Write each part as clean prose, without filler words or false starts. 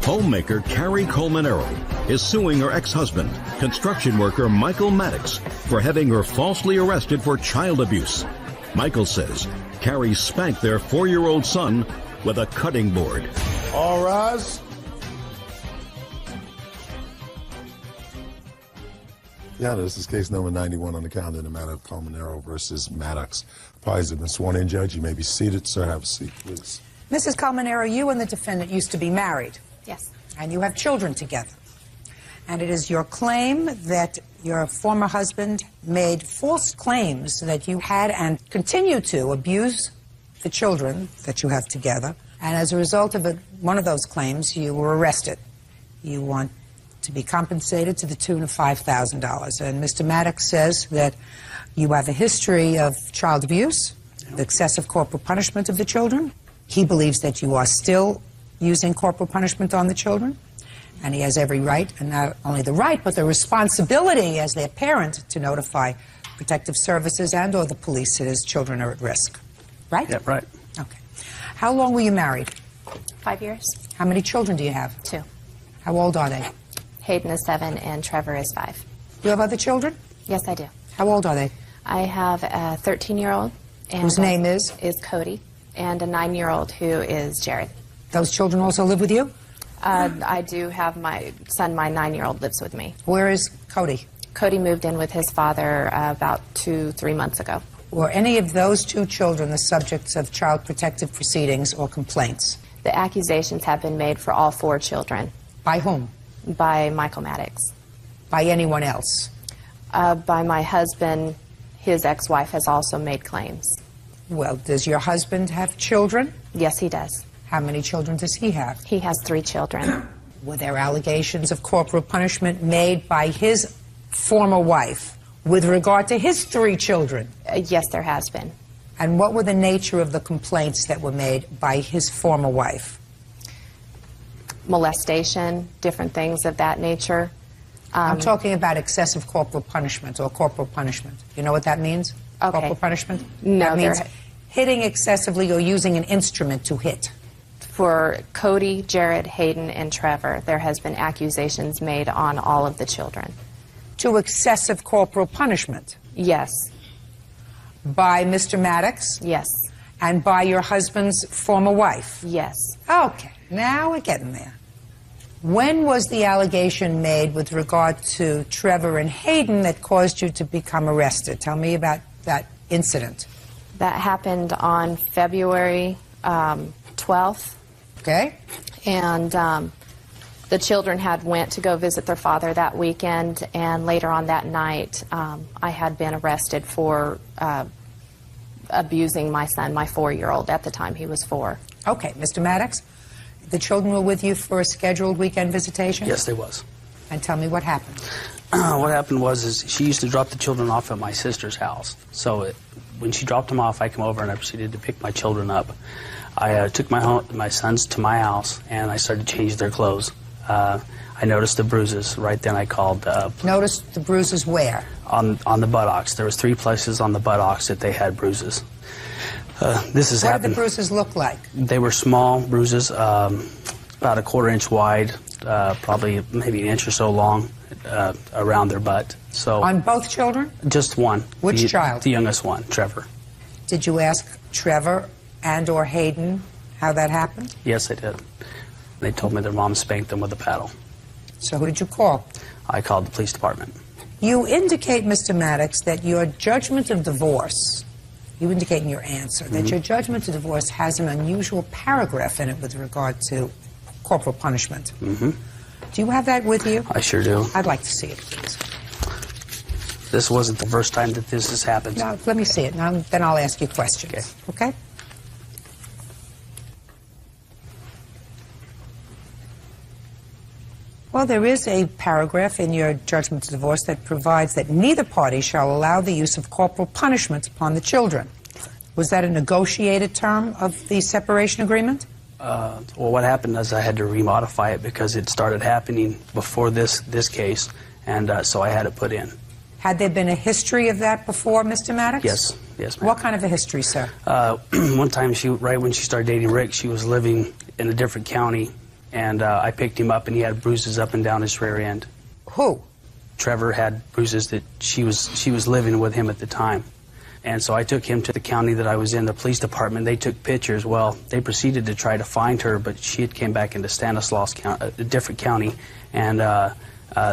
Homemaker Carrie Colmanero is suing her ex-husband, construction worker Michael Maddox, for having her falsely arrested for child abuse. Michael says Carrie spanked their 4-year-old son with a cutting board. All rise. Yeah, this is case number 91 on the calendar in the matter of Colmanero versus Maddox. Parties have been sworn in, Judge. You may be seated. Sir, have a seat, please. Mrs. Colmanero, you and the defendant used to be married. Yes. And you have children together. And it is your claim that your former husband made false claims that you had and continue to abuse the children that you have together. And as a result of one of those claims, you were arrested. You want to be compensated to the tune of $5,000. And Mr. Maddox says that you have a history of child abuse, excessive corporal punishment of the children. He believes that you are still using corporal punishment on the children, and he has every right, and not only the right, but the responsibility as their parent to notify protective services and or the police that his children are at risk. Right? Yeah, right. Okay. How long were you married? 5 years. How many children do you have? 2. How old are they? Hayden is 7 and Trevor is 5. Do you have other children? Yes, I do. How old are they? I have a 13-year-old. Whose name is? Is Cody, and a 9-year-old who is Jared. Those children also live with you? I do have my son, my 9-year-old lives with me. Where is Cody? Cody moved in with his father about 2-3 months ago. Were any of those 2 children the subjects of child protective proceedings or complaints? The accusations have been made for all 4 children. By whom? By Michael Maddox. By anyone else? By my husband. His ex-wife has also made claims. Well, does your husband have children? Yes, he does. How many children does he have? He has 3 children. Were there allegations of corporal punishment made by his former wife with regard to his 3 children? Yes, there has been. And what were the nature of the complaints that were made by his former wife? Molestation, different things of that nature. I'm talking about excessive corporal punishment or corporal punishment. You know what that means? Okay. Corporal punishment? No. That means hitting excessively or using an instrument to hit. For Cody, Jared, Hayden, and Trevor, there has been accusations made on all of the children. To excessive corporal punishment? Yes. By Mr. Maddox? Yes. And by your husband's former wife? Yes. Okay, now we're getting there. When was the allegation made with regard to Trevor and Hayden that caused you to become arrested? Tell me about that incident. That happened on February 12th. Okay. And the children had went to go visit their father that weekend, and later on that night, I had been arrested for abusing my son, my 4-year-old. At the time, he was 4. Okay, Mr. Maddox, the children were with you for a scheduled weekend visitation? Yes, they was. And tell me what happened. What happened was she used to drop the children off at my sister's house. So when she dropped them off, I came over and I proceeded to pick my children up. I took my sons to my house and I started to change their clothes. I noticed the bruises. Right then I called... Noticed the bruises where? On the buttocks. There was 3 places on the buttocks that they had bruises. This has happened. What did the bruises look like? They were small bruises, about a 1/4 inch wide, probably maybe an inch or so long, around their butt. So on both children? Just one. Which child? The youngest one, Trevor. Did you ask Trevor and or Hayden how that happened? Yes, I did. They told me their mom spanked them with a paddle. So who did you call? I called the police department. You indicate, Mr. Maddox, that your judgment of divorce, you indicate in your answer, that your judgment of divorce has an unusual paragraph in it with regard to corporal punishment. Do you have that with you? I sure do. I'd like to see it, please. This wasn't the first time that this has happened. Now, let me see it. Now, then I'll ask you questions. Okay? Well, there is a paragraph in your judgment of divorce that provides that neither party shall allow the use of corporal punishment upon the children. Was that a negotiated term of the separation agreement? Well, what happened is I had to remodify it because it started happening before this case, and so I had it put in. Had there been a history of that before, Mr. Maddox? Yes. Yes, ma'am. What kind of a history, sir? One time, right when she started dating Rick, she was living in a different county, and I picked him up, and he had bruises up and down his rear end. Who? Trevor had bruises that she was living with him at the time. And so I took him to the county that I was in, the police department. They took pictures. Well, they proceeded to try to find her, but she had came back into Stanislaus County, a different county, and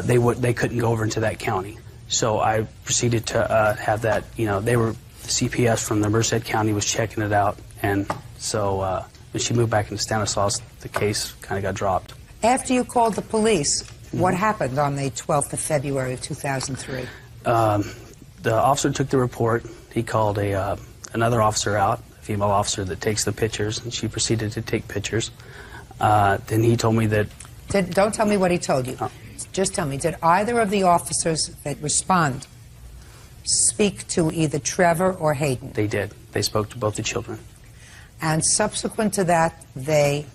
they couldn't go over into that county. So I proceeded to have that, the CPS from the Merced County was checking it out, and so when she moved back into Stanislaus, the case kind of got dropped. After you called the police, what happened on the 12th of February of 2003? The officer took the report. He called another officer out, a female officer that takes the pictures, and she proceeded to take pictures. Then he told me that... Don't tell me what he told you. Oh. Just tell me, did either of the officers that respond speak to either Trevor or Hayden? They did. They spoke to both the children. And subsequent to that, they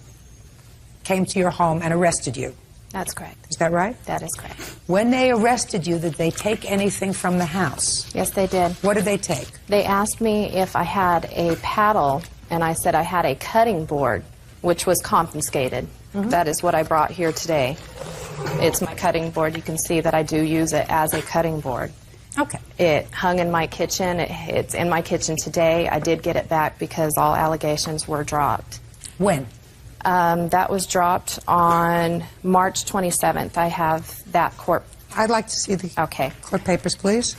came to your home and arrested you? That's correct. Is that right? That is correct. When they arrested you, did they take anything from the house? Yes, they did. What did they take? They asked me if I had a paddle, and I said I had a cutting board, which was confiscated. That is what I brought here today. It's my cutting board. You can see that I do use it as a cutting board. Okay. It hung in my kitchen. It's in my kitchen today. I did get it back because all allegations were dropped. When? That was dropped on March 27th. I have that court. I'd like to see the court papers, please.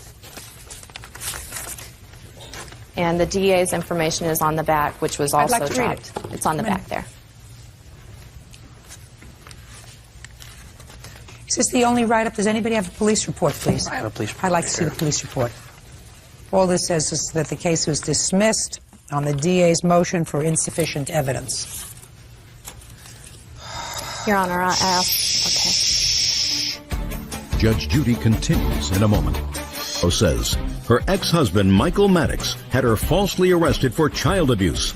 And the DA's information is on the back, which was also like to read dropped. It's on the back there. Is this the only write-up? Does anybody have a police report, please? I have a police report. I'd like to see the police report. All this says is that the case was dismissed on the DA's motion for insufficient evidence. Your Honor, I asked. Okay. Judge Judy continues in a moment. Says her ex-husband, Michael Maddox, had her falsely arrested for child abuse.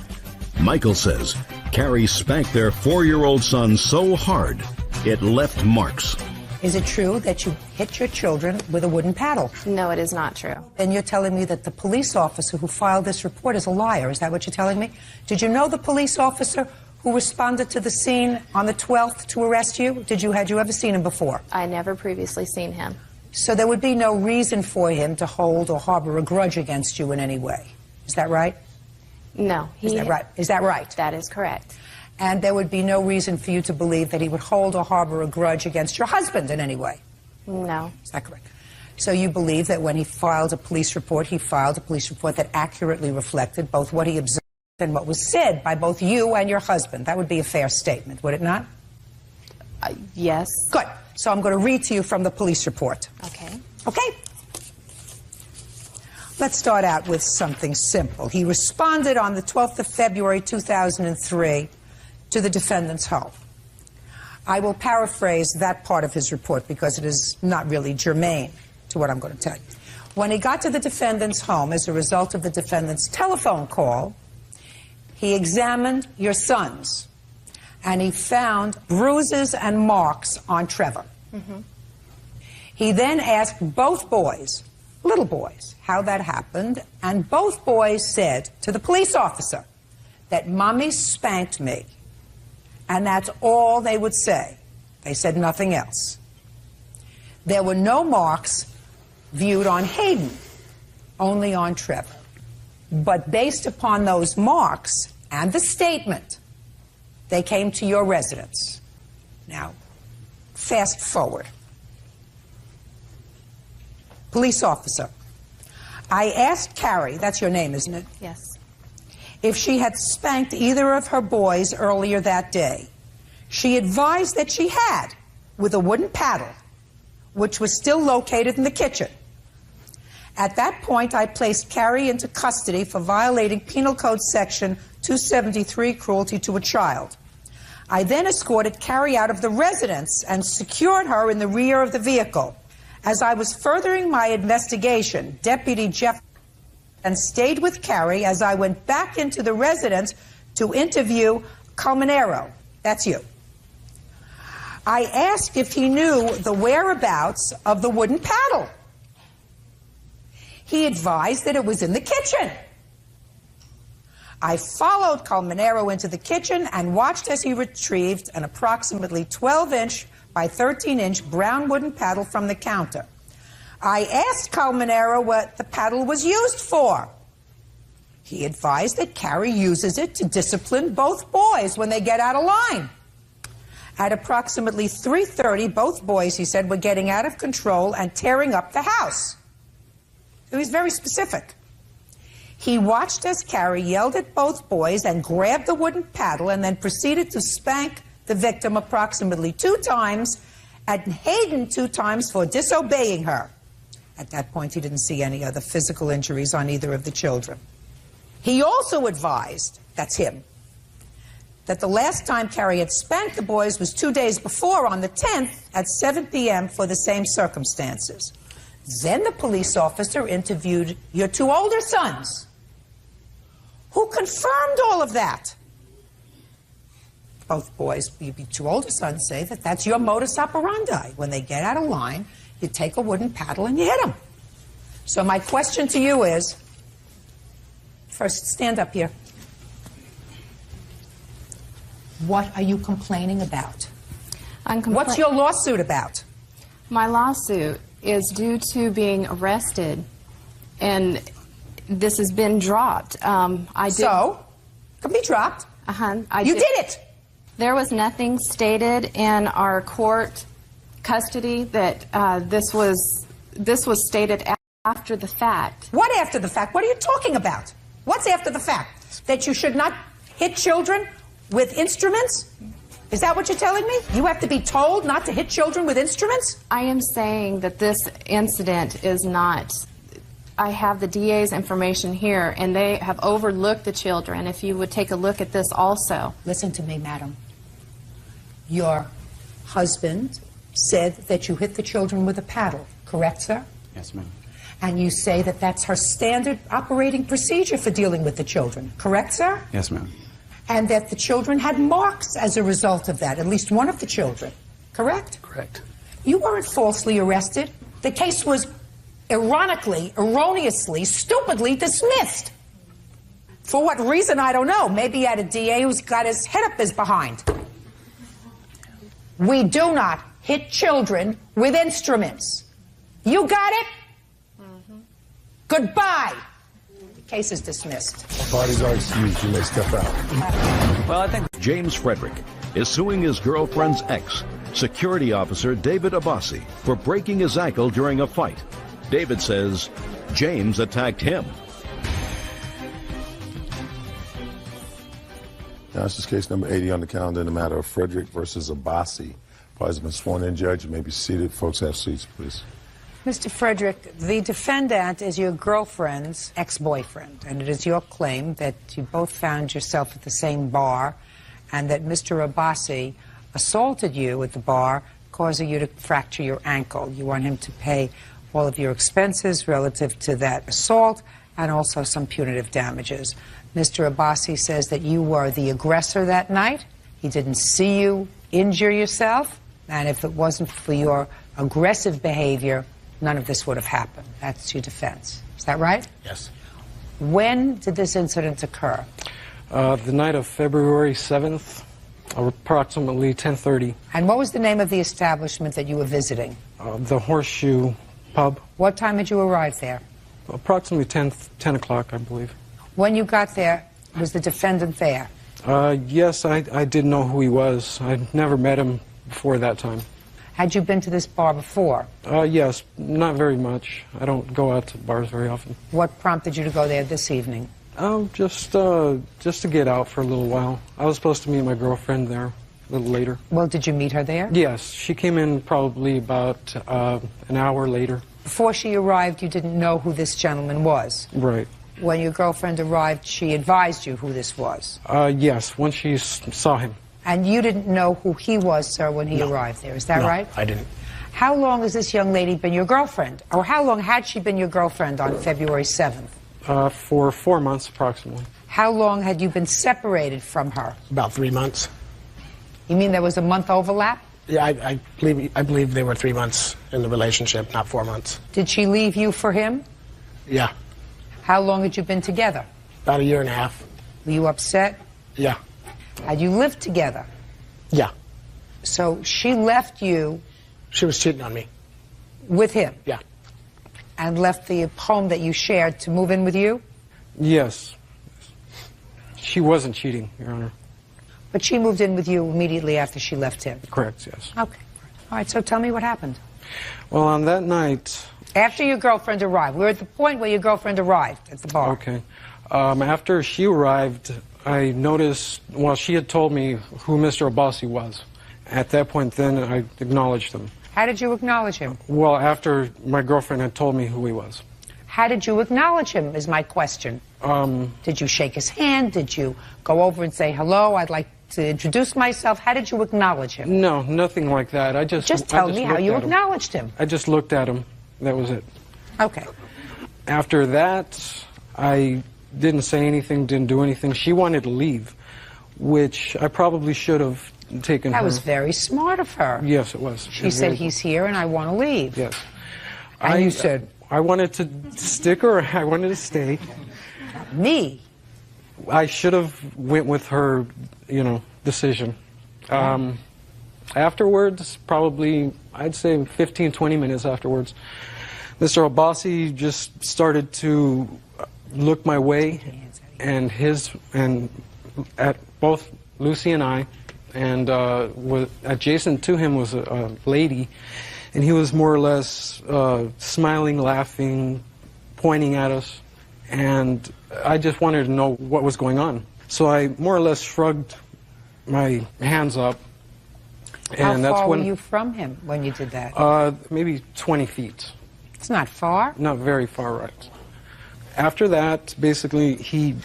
Michael says Carrie spanked their 4-year-old son so hard it left marks. Is it true that you hit your children with a wooden paddle? No, it is not true. Then you're telling me that the police officer who filed this report is a liar. Is that what you're telling me? Did you know the police officer who responded to the scene on the 12th to arrest you? Had you ever seen him before? I never previously seen him. So there would be no reason for him to hold or harbor a grudge against you in any way. Is that right? No. Is that right? Is that right? That is correct. And there would be no reason for you to believe that he would hold or harbor a grudge against your husband in any way? No. Is that correct? So you believe that when he filed a police report, he filed a police report that accurately reflected both what he observed and what was said by both you and your husband. That would be a fair statement, would it not? Yes. Good. So I'm going to read to you from the police report. Okay. Okay? Let's start out with something simple. He responded on the 12th of February, 2003, to the defendant's home. I will paraphrase that part of his report because it is not really germane to what I'm going to tell you. When he got to the defendant's home as a result of the defendant's telephone call, he examined your sons, and he found bruises and marks on Trevor. He then asked both boys, little boys, how that happened, and both boys said to the police officer that Mommy spanked me, and that's all they would say. They said nothing else. There were no marks viewed on Hayden, only on Trevor. But based upon those marks and the statement, they came to your residence. Now, fast forward. Police officer, I asked Carrie, that's your name, isn't it? Yes. If she had spanked either of her boys earlier that day. She advised that she had, with a wooden paddle, which was still located in the kitchen. At that point, I placed Carrie into custody for violating Penal Code Section 273, cruelty to a child. I then escorted Carrie out of the residence and secured her in the rear of the vehicle. As I was furthering my investigation, Deputy Jeff and stayed with Carrie as I went back into the residence to interview Colmenero. That's you. I asked if he knew the whereabouts of the wooden paddle. He advised that it was in the kitchen. I followed Colmenero into the kitchen and watched as he retrieved an approximately 12-inch by 13-inch brown wooden paddle from the counter. I asked Colmenero what the paddle was used for. He advised that Carrie uses it to discipline both boys when they get out of line. At approximately 3:30, both boys, he said, were getting out of control and tearing up the house. He was very specific. He watched as Carrie yelled at both boys and grabbed the wooden paddle and then proceeded to spank the victim approximately 2 times and Hayden 2 times for disobeying her. At that point, he didn't see any other physical injuries on either of the children. He also advised, that's him, that the last time Carrie had spanked the boys was 2 days before, on the 10th, at 7 p.m. for the same circumstances. Then the police officer interviewed your 2 older sons, who confirmed all of that. Both boys, your 2 older sons, say that that's your modus operandi. When they get out of line, you take a wooden paddle and you hit them. So my question to you is, first, stand up here. What are you complaining about? What's your lawsuit about? My lawsuit is due to being arrested, and this has been dropped. So, can be dropped. You did it. There was nothing stated in our court custody that this was stated after the fact. What after the fact? What are you talking about? What's after the fact? That you should not hit children with instruments? Is that what you're telling me? You have to be told not to hit children with instruments? I am saying that this incident is not. I have the DA's information here, and they have overlooked the children. If you would take a look at this also. Listen to me, madam. Your husband said that you hit the children with a paddle, correct, sir? Yes, ma'am. And you say that that's her standard operating procedure for dealing with the children, correct, sir? Yes, ma'am. And that the children had marks as a result of that, at least one of the children, correct? Correct. You weren't falsely arrested. The case was ironically, erroneously, stupidly dismissed. For what reason, I don't know. Maybe he had a DA who's got his head up his behind. We do not hit children with instruments. You got it? Goodbye. The case is dismissed. Parties are excused. You may step out. Well, I think James Frederick is suing his girlfriend's ex, security officer David Abbasi, for breaking his ankle during a fight. David says James attacked him. Now, this is case number 80 on the calendar in the matter of Frederick versus Abbasi. Parties have been sworn in, Judge. You may be seated. Folks, have seats, please. Mr. Frederick, the defendant is your girlfriend's ex-boyfriend, and it is your claim that you both found yourself at the same bar and that Mr. Abbasi assaulted you at the bar, causing you to fracture your ankle. You want him to pay all of your expenses relative to that assault and also some punitive damages. Mr. Abbasi says that you were the aggressor that night. He didn't see you injure yourself, and if it wasn't for your aggressive behavior, none of this would have happened. That's your defense. Is that right? Yes. When did this incident occur? The night of February 7th, approximately 10:30. And what was the name of the establishment that you were visiting? The Horseshoe Pub. What time did you arrive there? Approximately 10 o'clock, I believe. When you got there, was the defendant there? Yes, I did know who he was. I'd never met him before that time. Had you been to this bar before? Yes, not very much. I don't go out to bars very often. What prompted you to go there this evening? Just to get out for a little while. I was supposed to meet my girlfriend there a little later. Well, did you meet her there? Yes, she came in probably about an hour later. Before she arrived, you didn't know who this gentleman was? Right. When your girlfriend arrived, she advised you who this was? Yes, once she saw him. And you didn't know who he was, sir, when he arrived there. Is that right? I didn't. How long has this young lady been your girlfriend? Or how long had she been your girlfriend on February 7th? For 4 months, approximately. How long had you been separated from her? About 3 months. You mean there was a month overlap? Yeah, I believe they were 3 months in the relationship, not 4 months. Did she leave you for him? Yeah, How long had you been together? about a year and a half. Were you upset? Yeah. Had you lived together? Yeah. So she left you She was cheating on me. with him Yeah. and left the home that you shared to move in with you? Yes. She wasn't cheating, Your Honor. But she moved in with you immediately after she left him? Correct, yes. Okay. All right, so tell me what happened. Well, on that night... After your girlfriend arrived. We're at the point where your girlfriend arrived at the bar. Okay. After she arrived, I noticed, well, she had told me who Mr. Abbasi was. At that point, then, I acknowledged him. How did you acknowledge him? Well, after my girlfriend had told me who he was. How did you acknowledge him, is my question. Did you shake his hand? Did you go over and say, hello, I'd like to introduce myself? How did you acknowledge him? No, nothing like that. Just tell me how you acknowledged him. I just looked at him. That was it. Okay. After that, I didn't say anything, didn't do anything. She wanted to leave, which I probably should have taken her. That was very smart of her. Yes, it was. She said, he's here and I want to leave. Yes. And you said? I wanted to stick or I wanted to stay. Me? I should have went with her, decision. Afterwards, probably, I'd say 15, 20 minutes afterwards, Mr. Abbasi just started to look my way, and at both Lucy and I, and adjacent to him was a lady, and he was more or less smiling, laughing, pointing at us, and I just wanted to know what was going on. So I more or less shrugged my hands up. And How that's far when, were you from him when you did that? Maybe 20 feet. It's not far. Not very far, right. After that, basically, he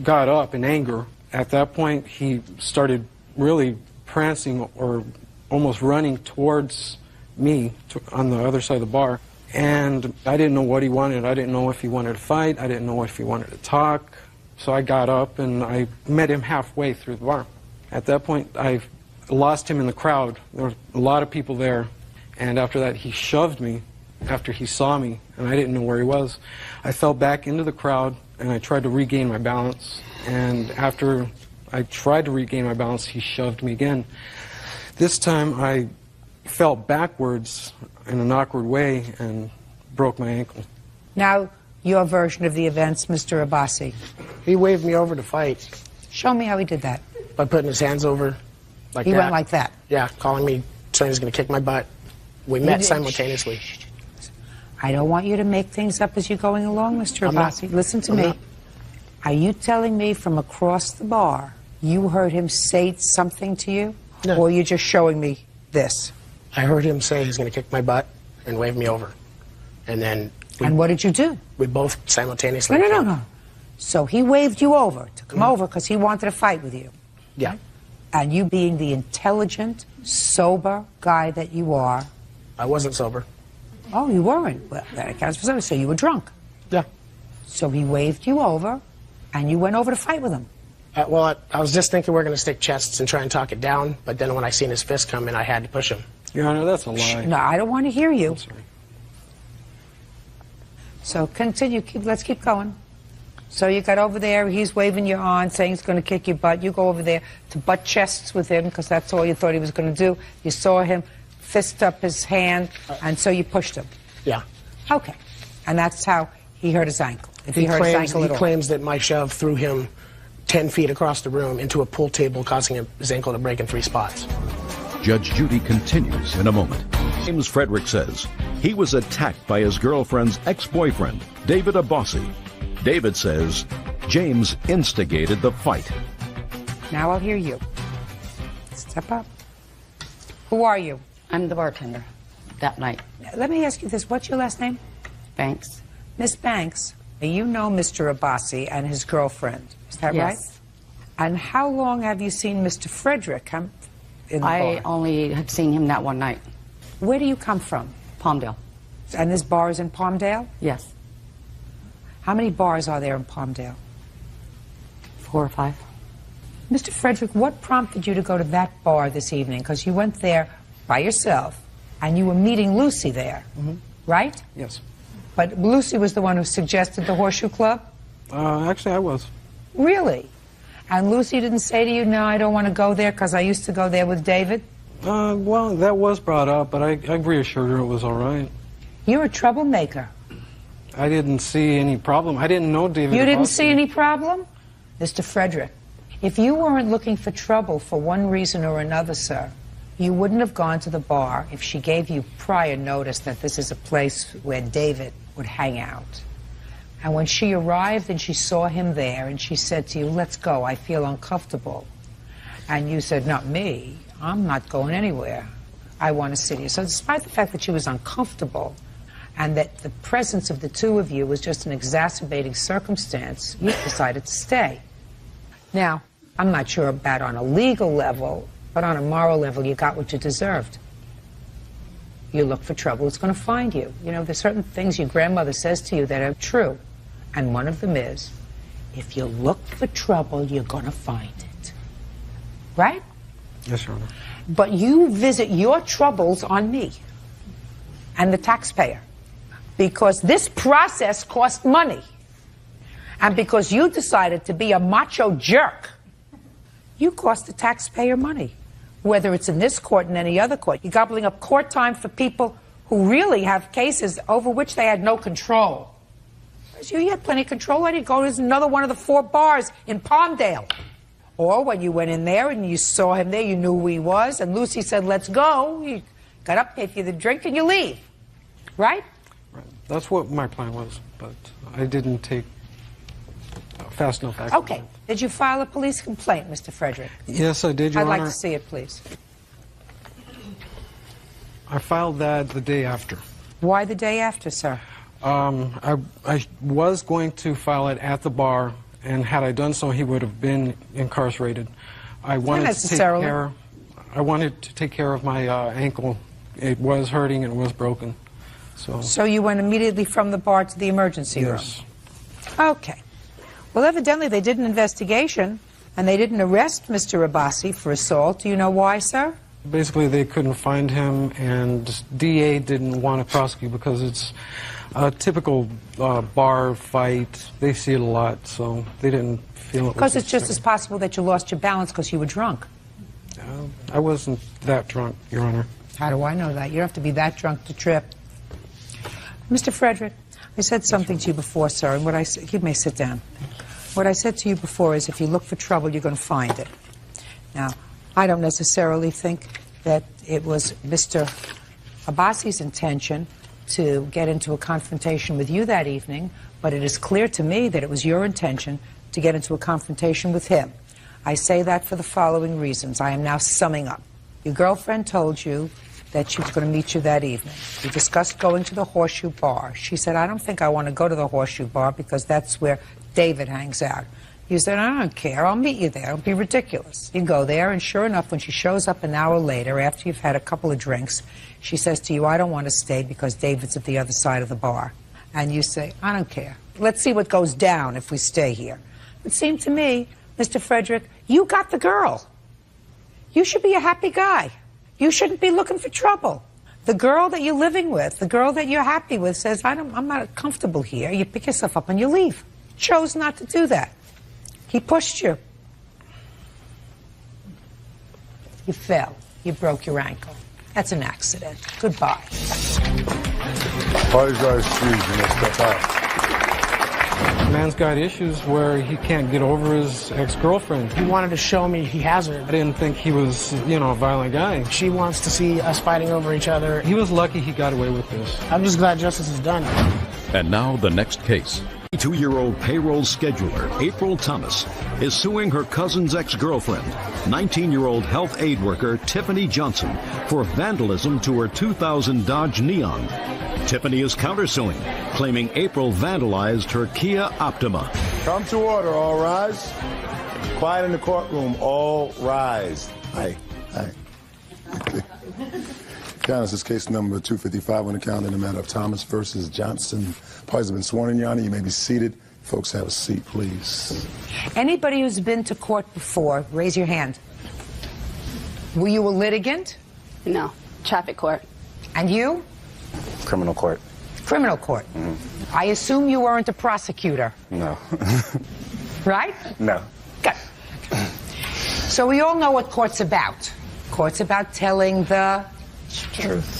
got up in anger. At that point, he started really prancing or almost running towards me on the other side of the bar. And I didn't know what he wanted. I didn't know if he wanted to fight. I didn't know if he wanted to talk. So I got up and I met him halfway through the bar. At that point, I lost him in the crowd. There were a lot of people there. And after that, he shoved me after he saw me, and I didn't know where he was. I fell back into the crowd, and I tried to regain my balance. And after I tried to regain my balance, he shoved me again. This time, I fell backwards in an awkward way and broke my ankle. Now, your version of the events, Mr. Abbasi. He waved me over to fight Show me how he did that. by putting his hands over like He that. went like that. Yeah, calling me, saying he's going to kick my butt. We met simultaneously. I don't want you to make things up as you're going along, Mr. I'm not. Abbasi. Listen to I'm me. not. Are you telling me from across the bar you heard him say something to you? No. Or are you just showing me this? I heard him say he's going to kick my butt and wave me over. And then And what did you do? we both simultaneously... No. So he waved you over to come over because he wanted to fight with you. Yeah. And you being the intelligent, sober guy that you are. I wasn't sober. Oh, you weren't. Well, that accounts for something. So you were drunk. Yeah. So he waved you over, and you went over to fight with him. Well, I was just thinking we're going to stick chests and try and talk it down, but then when I seen his fist come in, I had to push him. Your Honor, that's a lie. No, I don't want to hear you. I'm sorry. So continue. Let's keep going. So you got over there. He's waving you on, saying he's going to kick your butt. You go over there to butt chests with him because that's all you thought he was going to do. You saw him fist up his hand, and so you pushed him. Yeah. Okay. And that's how he hurt his ankle. If he hurt his ankle at all. claims that my shove threw him 10 feet across the room into a pool table, causing his ankle to break in 3 spots. Judge Judy continues in a moment. James Frederick says he was attacked by his girlfriend's ex-boyfriend, David Abbasi. David says James instigated the fight. Now I'll hear you. Step up. Who are you? I'm the bartender that night. Let me ask you this. What's your last name? Banks. Miss Banks. You know Mr. Abbasi and his girlfriend. Is that right? Yes. And how long have you seen Mr. Frederick come in the I bar? only had seen him that one night. Where do you come from? Palmdale. And this bar is in Palmdale? Yes. How many bars are there in Palmdale? 4 or 5. Mr. Frederick, what prompted you to go to that bar this evening? Because you went there by yourself, and you were meeting Lucy there, right? Yes. But Lucy was the one who suggested the Horseshoe Club? Actually, I was. Really? And Lucy didn't say to you, no, I don't want to go there because I used to go there with David? Well, that was brought up, but I reassured her it was all right. You're a troublemaker. I didn't see any problem. I didn't know David. You didn't see any problem? Mr. Frederick, if you weren't looking for trouble for one reason or another, sir, you wouldn't have gone to the bar if she gave you prior notice that this is a place where David would hang out. And when she arrived and she saw him there and she said to you, let's go, I feel uncomfortable. And you said, not me, I'm not going anywhere. I want to sit here. So despite the fact that she was uncomfortable and that the presence of the two of you was just an exacerbating circumstance, you decided to stay. Now, I'm not sure about on a legal level, but on a moral level, you got what you deserved. You look for trouble, it's going to find you. You know, there's certain things your grandmother says to you that are true. And one of them is, if you look for trouble, you're going to find it. Right? Yes, Your Honor. But you visit your troubles on me and the taxpayer because this process cost money. And because you decided to be a macho jerk, you cost the taxpayer money. Whether it's in this court and any other court. You're gobbling up court time for people who really have cases over which they had no control. You had plenty of control. I didn't go to another one of the 4 bars in Palmdale. Or when you went in there and you saw him there, you knew who he was, and Lucy said, let's go. You got up, paid for the drink, and you leave. Right? Right. That's what my plan was, but I didn't take fast enough action. Okay. Did you file a police complaint, Mr. Frederick? Yes, I did, Your Honor. I'd like to see it, please. I filed that the day after. Why the day after, sir? I was going to file it at the bar, and had I done so, he would have been incarcerated. I wanted to take care of my ankle. It was hurting and was broken. So you went immediately from the bar to the emergency room? Yes. Okay. Well, evidently they did an investigation, and they didn't arrest Mr. Abbasi for assault. Do you know why, sir? Basically, they couldn't find him, and DA didn't want to prosecute because it's a typical bar fight. They see it a lot, so they didn't feel it. Because it's just as possible that you lost your balance because you were drunk. I wasn't that drunk, Your Honor. How do I know that? You don't have to be that drunk to trip. Mr. Frederick, I said something to you before, sir, and what I said, you may sit down. What I said to you before is if you look for trouble, you're going to find it. Now, I don't necessarily think that it was Mr. Abbasi's intention to get into a confrontation with you that evening, but it is clear to me that it was your intention to get into a confrontation with him. I say that for the following reasons. I am now summing up. Your girlfriend told you that she was going to meet you that evening. You discussed going to the Horseshoe Bar. She said, I don't think I want to go to the Horseshoe Bar because that's where David hangs out. You said, I don't care, I'll meet you there, it'll be ridiculous. You go there, and sure enough, when she shows up an hour later, after you've had a couple of drinks, she says to you, I don't want to stay because David's at the other side of the bar. And you say, I don't care. Let's see what goes down if we stay here. It seemed to me, Mr. Frederick, you got the girl. You should be a happy guy. You shouldn't be looking for trouble. The girl that you're living with, the girl that you're happy with says, I'm not comfortable here. You pick yourself up and you leave. Chose not to do that. He pushed you. You fell. You broke your ankle. That's an accident. Goodbye. Party's got excused and let's step out. The man's got issues where he can't get over his ex-girlfriend. He wanted to show me he has her. I didn't think he was, a violent guy. She wants to see us fighting over each other. He was lucky he got away with this. I'm just glad justice is done. And now the next case. 22-year-old payroll scheduler April Thomas is suing her cousin's ex-girlfriend, 19-year-old health aid worker Tiffany Johnson, for vandalism to her 2000 Dodge Neon. Tiffany is countersuing, claiming April vandalized her Kia Optima. Come to order, all rise. Quiet in the courtroom, all rise. Hi. Count, this is case number 255 on the calendar in the matter of Thomas versus Johnson. Parties have been sworn in, Your Honor. You may be seated. Folks, have a seat, please. Anybody who's been to court before, raise your hand. Were you a litigant? No. Traffic court. And you? Criminal court. Criminal court. I assume you weren't a prosecutor. No. Right? No. Good. So we all know what court's about. Court's about telling the Truth.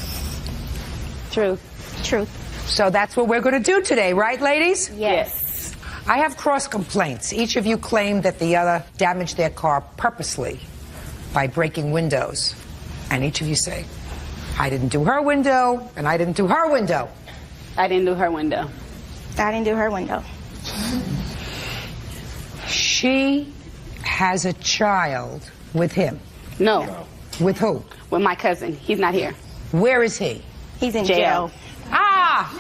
So that's what we're going to do today, right, ladies? Yes. I have cross complaints. Each of you claimed that the other damaged their car purposely by breaking windows. And each of you say, I didn't do her window, and I didn't do her window. I didn't do her window. I didn't do her window. She has a child with him. No. With who? With my cousin. He's not here. Where is he? He's in Jail. jail. Ah!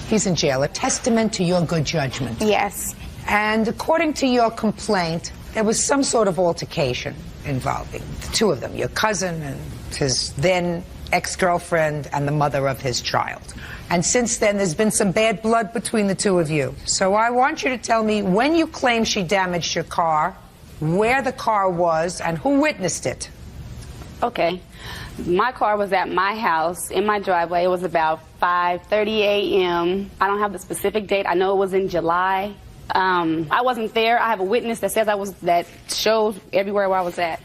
He's in jail. A testament to your good judgment. Yes. And according to your complaint, there was some sort of altercation involving the two of them, your cousin and his then ex-girlfriend and the mother of his child. And since then, there's been some bad blood between the two of you. So I want you to tell me when you claim she damaged your car, where the car was, and who witnessed it. Okay. My car was at my house in my driveway. It was about 5:30 a.m. I don't have the specific date. I know it was in July. I wasn't there. I have a witness that says that shows everywhere where I was at.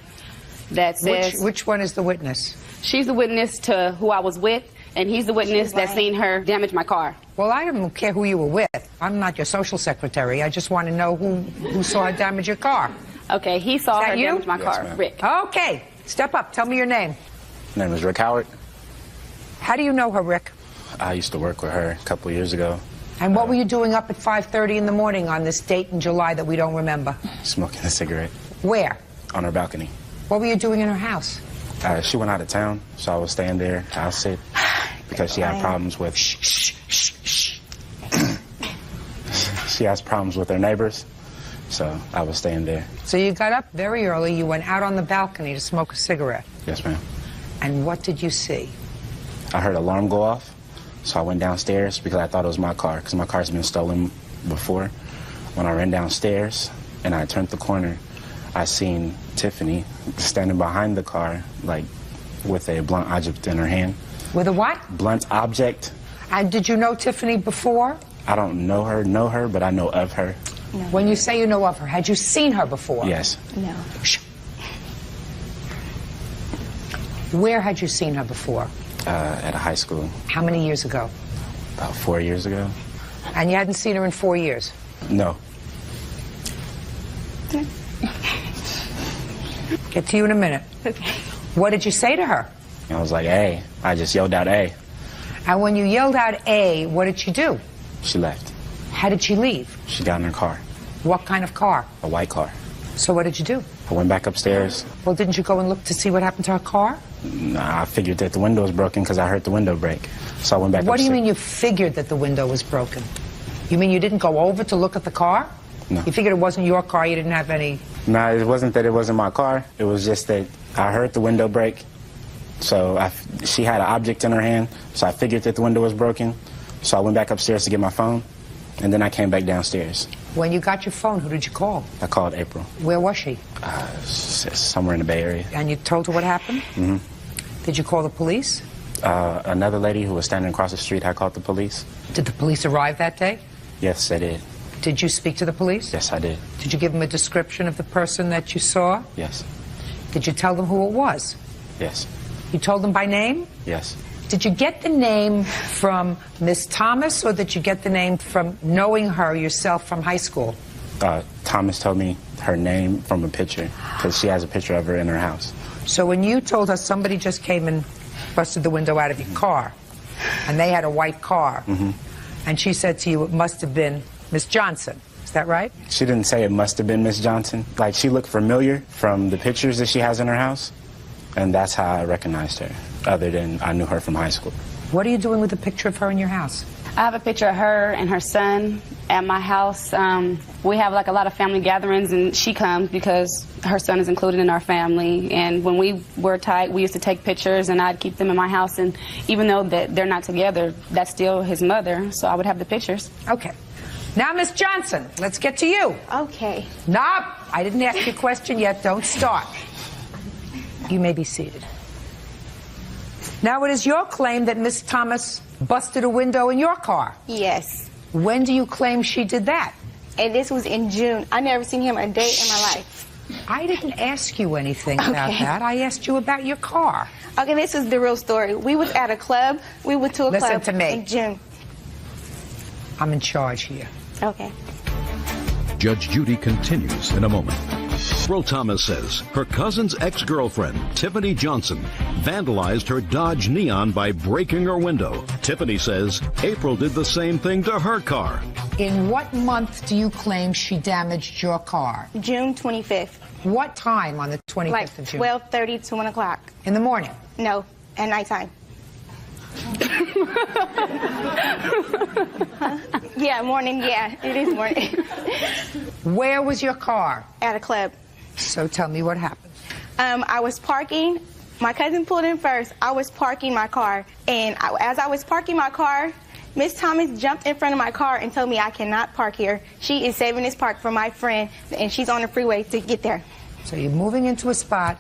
That says which one is the witness? She's the witness to who I was with, and he's the witness that seen her damage my car. Well, I don't care who you were with. I'm not your social secretary. I just want to know who saw her damage your car. Okay, he saw her damage my car. ma'am. Rick. Okay, step up. Tell me your name. My name is Rick Howard. How do you know her, Rick? I used to work with her a couple years ago. And what were you doing up at 5:30 in the morning on this date in July that we don't remember? Smoking a cigarette. Where? On her balcony. What were you doing in her house? She went out of town, so I was staying there. I sit because she had problems with. She has problems with her neighbors, so I was staying there. So you got up very early. You went out on the balcony to smoke a cigarette. Yes, ma'am. And what did you see? I heard an alarm go off, so I went downstairs because I thought it was my car, because my car's been stolen before. When I ran downstairs and I turned the corner, I seen Tiffany standing behind the car, like with a blunt object in her hand. With a what? Blunt object. And did you know Tiffany before? I don't know her, but I know of her. No. When you say you know of her, had you seen her before? Yes. No. Where had you seen her before? At a high school. How many years ago? About 4 years ago. And you hadn't seen her in 4 years? No. Get to you in a minute. Okay. What did you say to her? I was like, "A." I just yelled out, "A." And when you yelled out A, what did she do? She left. How did she leave? She got in her car. What kind of car? A white car. So what did you do? I went back upstairs. Well, didn't you go and look to see what happened to her car? Nah, I figured that the window was broken because I heard the window break. So I went back What do upstairs. you mean you figured that the window was broken? You mean you didn't go over to look at the car? No. You figured it wasn't your car, you didn't have any... No, it wasn't that it wasn't my car. It was just that I heard the window break. So she had an object in her hand, so I figured that the window was broken. So I went back upstairs to get my phone, and then I came back downstairs. When you got your phone, who did you call? I called April. Where was she? Somewhere in the Bay Area. And you told her what happened? Mm-hmm. Did you call the police? Another lady who was standing across the street, I called the police. Did the police arrive that day? Yes, I did. Did you speak to the police? Yes, I did. Did you give them a description of the person that you saw? Yes. Did you tell them who it was? Yes. You told them by name? Yes. Did you get the name from Miss Thomas, or did you get the name from knowing her yourself from high school? Thomas told me her name from a picture, because she has a picture of her in her house. So when you told her somebody just came and busted the window out of your car, and they had a white car, and she said to you it must have been Miss Johnson, is that right? She didn't say it must have been Miss Johnson. Like, she looked familiar from the pictures that she has in her house, and that's how I recognized her, other than I knew her from high school. What are you doing with a picture of her in your house? I have a picture of her and her son at my house. We have like a lot of family gatherings, and she comes because her son is included in our family. And when we were tight, we used to take pictures, and I'd keep them in my house. And even though that they're not together, that's still his mother, so I would have the pictures. Okay. Now, Miss Johnson, let's get to you. Okay. Nope, I didn't ask you a question yet. Don't start. You may be seated. Now, it is your claim that Miss Thomas busted a window in your car. Yes. When do you claim she did that? and this was in June. I never seen him a day in my life. I didn't ask you anything about that. I asked you about your car. Okay, this is the real story. We was at a club. We went to a Listen club to me. in June. I'm in charge here. Okay. Judge Judy continues in a moment. April Thomas says her cousin's ex-girlfriend, Tiffany Johnson, vandalized her Dodge Neon by breaking her window. Tiffany says April did the same thing to her car. In what month do you claim she damaged your car? June 25th. What time on the 25th Like of June? 12:30 to 1 o'clock. In the morning? No, at nighttime. Yeah, morning, yeah, it is morning. Where was your car? At a club. So tell me what happened. I was parking. My cousin pulled in first. I was parking my car. And as I was parking my car, Miss Thomas jumped in front of my car and told me I cannot park here. She is saving this park for my friend, and she's on the freeway to get there. So you're moving into a spot.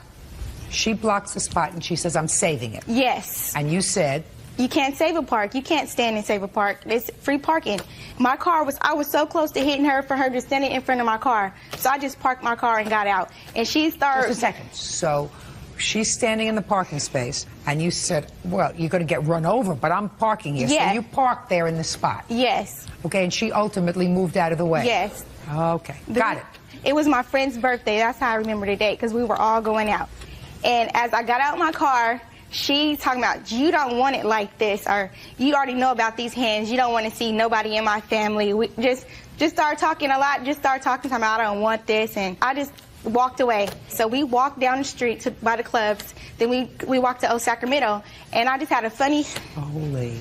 She blocks the spot, and she says, I'm saving it. Yes. And you said? You can't save a park. You can't stand and save a park. It's free parking. My car was, I was so close to hitting her for her just standing in front of my car. So I just parked my car and got out. And she started... Just a second. So she's standing in the parking space, and you said, well, you're going to get run over, but I'm parking here. Yes. So you parked there in the spot. Yes. Okay, and she ultimately moved out of the way. Yes. Okay, got it. It was my friend's birthday. That's how I remember the date, because we were all going out. And as I got out of my car, she's talking about, you don't want it like this, or you already know about these hands. You don't want to see nobody in my family. We just started talking a lot. Just started talking to me. I don't want this, and I just walked away. So we walked down the street by the clubs. Then we walked to Old Sacramento, and I just had a funny. Holy!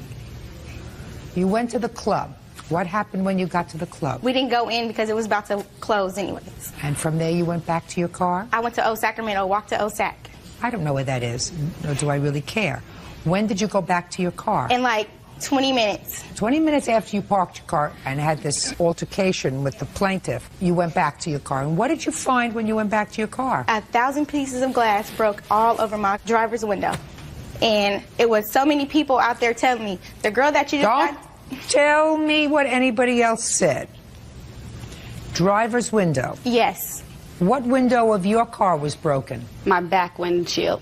You went to the club. What happened when you got to the club? We didn't go in because it was about to close anyways. And from there you went back to your car? I went to Old Sacramento, walked to Old Sac. I don't know where that is, nor do I really care. When did you go back to your car? In like 20 minutes. 20 minutes after you parked your car and had this altercation with the plaintiff, you went back to your car. And what did you find when you went back to your car? 1,000 pieces of glass broke all over my driver's window. And it was so many people out there telling me, the girl that you just got... Tell me what anybody else said. Driver's window. Yes. What window of your car was broken? My back windshield.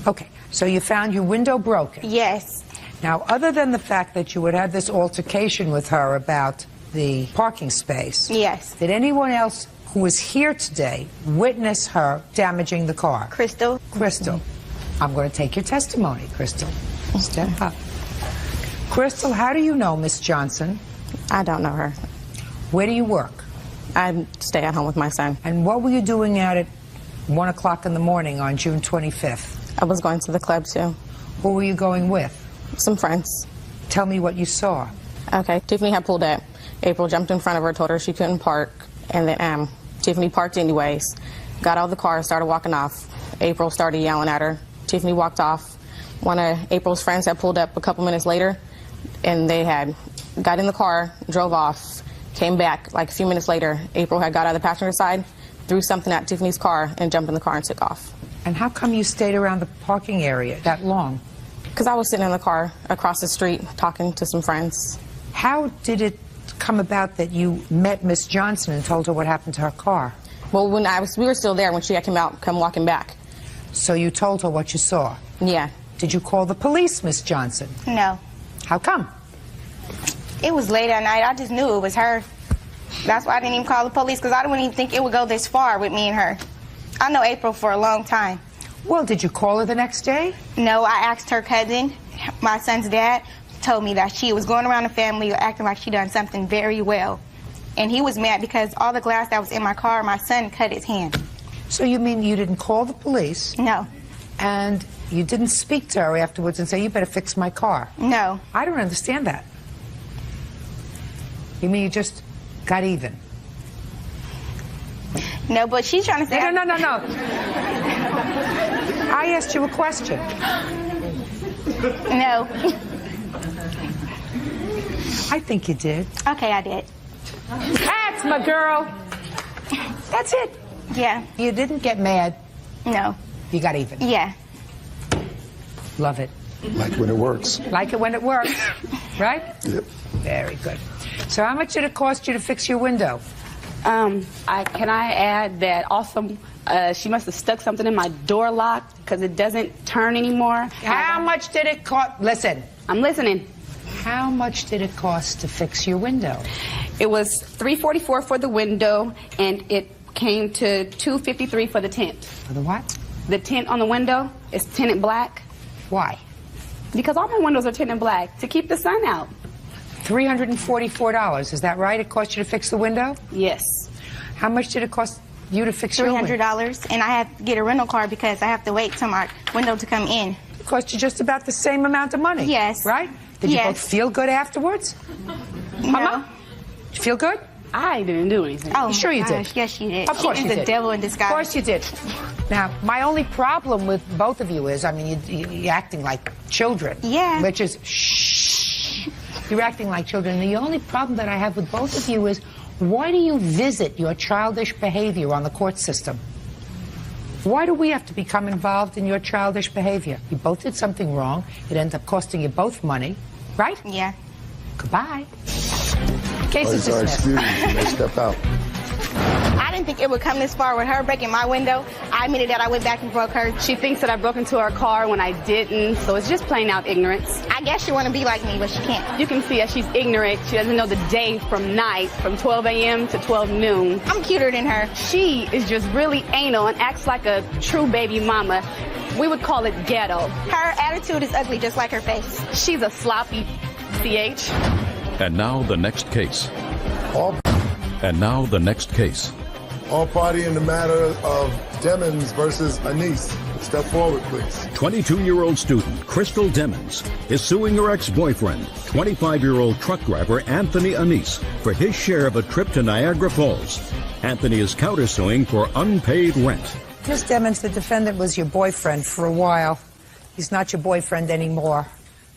Okay, so you found your window broken. Yes. Now, other than the fact that you had had this altercation with her about the parking space. Yes. Did anyone else who was here today witness her damaging the car? Crystal. Crystal. I'm going to take your testimony, Crystal. Step up. Crystal, how do you know Miss Johnson? I don't know her. Where do you work? I stay at home with my son. And what were you doing out at 1 o'clock in the morning on June 25th? I was going to the club too. Who were you going with? Some friends. Tell me what you saw. Okay, Tiffany had pulled up. April jumped in front of her, told her she couldn't park, and then Tiffany parked anyways. Got out of the car, started walking off. April started yelling at her. Tiffany walked off. One of April's friends had pulled up a couple minutes later, and they had got in the car, drove off, came back like a few minutes later. April had got out of the passenger side, threw something at Tiffany's car, and jumped in the car and took off. And how come you stayed around the parking area that long? Because I was sitting in the car across the street talking to some friends. How did it come about that you met Miss Johnson and told her what happened to her car? Well, we were still there when she had come walking back. So you told her what you saw? Yeah. Did you call the police, Miss Johnson? No. How come? It was late at night. I just knew it was her. That's why I didn't even call the police, because I didn't even think it would go this far with me and her. I know April for a long time. Well, did you call her the next day? No, I asked her cousin, my son's dad, told me that she was going around the family acting like she done something very well. And he was mad because all the glass that was in my car, my son cut his hand. So you mean you didn't call the police? No. And you didn't speak to her afterwards and say, you better fix my car? No. I don't understand that. You mean you just got even? No, but she's trying to say... No. I asked you a question. No. I think you did. Okay, I did. That's my girl. That's it. Yeah. You didn't get mad. No. You got even. Yeah. Love it. Like when it works. Like it when it works. Right? Yep. Very good. So how much did it cost you to fix your window? Can I add that also she must have stuck something in my door lock because it doesn't turn anymore. How much did it cost? Listen. I'm listening. How much did it cost to fix your window? It was $344 for the window, and it came to $253 for the tint. For the what? The tint on the window is tinted black. Why? Because all my windows are tinted black to keep the sun out. $344, is that right? It cost you to fix the window? Yes. How much did it cost you to fix your window? $300, and I have to get a rental car because I have to wait till my window to come in. It cost you just about the same amount of money. Yes. Right? Did you both feel good afterwards? No. Mama? Did you feel good? I didn't do anything. Oh, You sure you gosh, did? Yes, you did. Of course She you is did. the devil in disguise. Of course you did. Now, my only problem with both of you is, I mean, you're acting like children. Yeah. Which is, shh. You're acting like children. And the only problem that I have with both of you is, why do you visit your childish behavior on the court system? Why do we have to become involved in your childish behavior? You both did something wrong. It ended up costing you both money, right? Yeah. Goodbye. Case is Sorry, dismissed. excuse me, you may step out. I didn't think it would come this far with her breaking my window. I admitted that I went back and broke her. She thinks that I broke into her car when I didn't, so it's just plain out ignorance. I guess she want to be like me, but she can't. You can see that she's ignorant. She doesn't know the day from night, from 12 a.m. to 12 noon. I'm cuter than her. She is just really anal and acts like a true baby mama. We would call it ghetto. Her attitude is ugly, just like her face. She's a sloppy CH. And now the next case. All All party in the matter of Demons versus Anise. Step forward, please. 22-year-old student Crystal Demons is suing her ex-boyfriend, 25-year-old truck driver Anthony Anise, for his share of a trip to Niagara Falls. Anthony is countersuing for unpaid rent. Ms. Demons, the defendant was your boyfriend for a while. He's not your boyfriend anymore.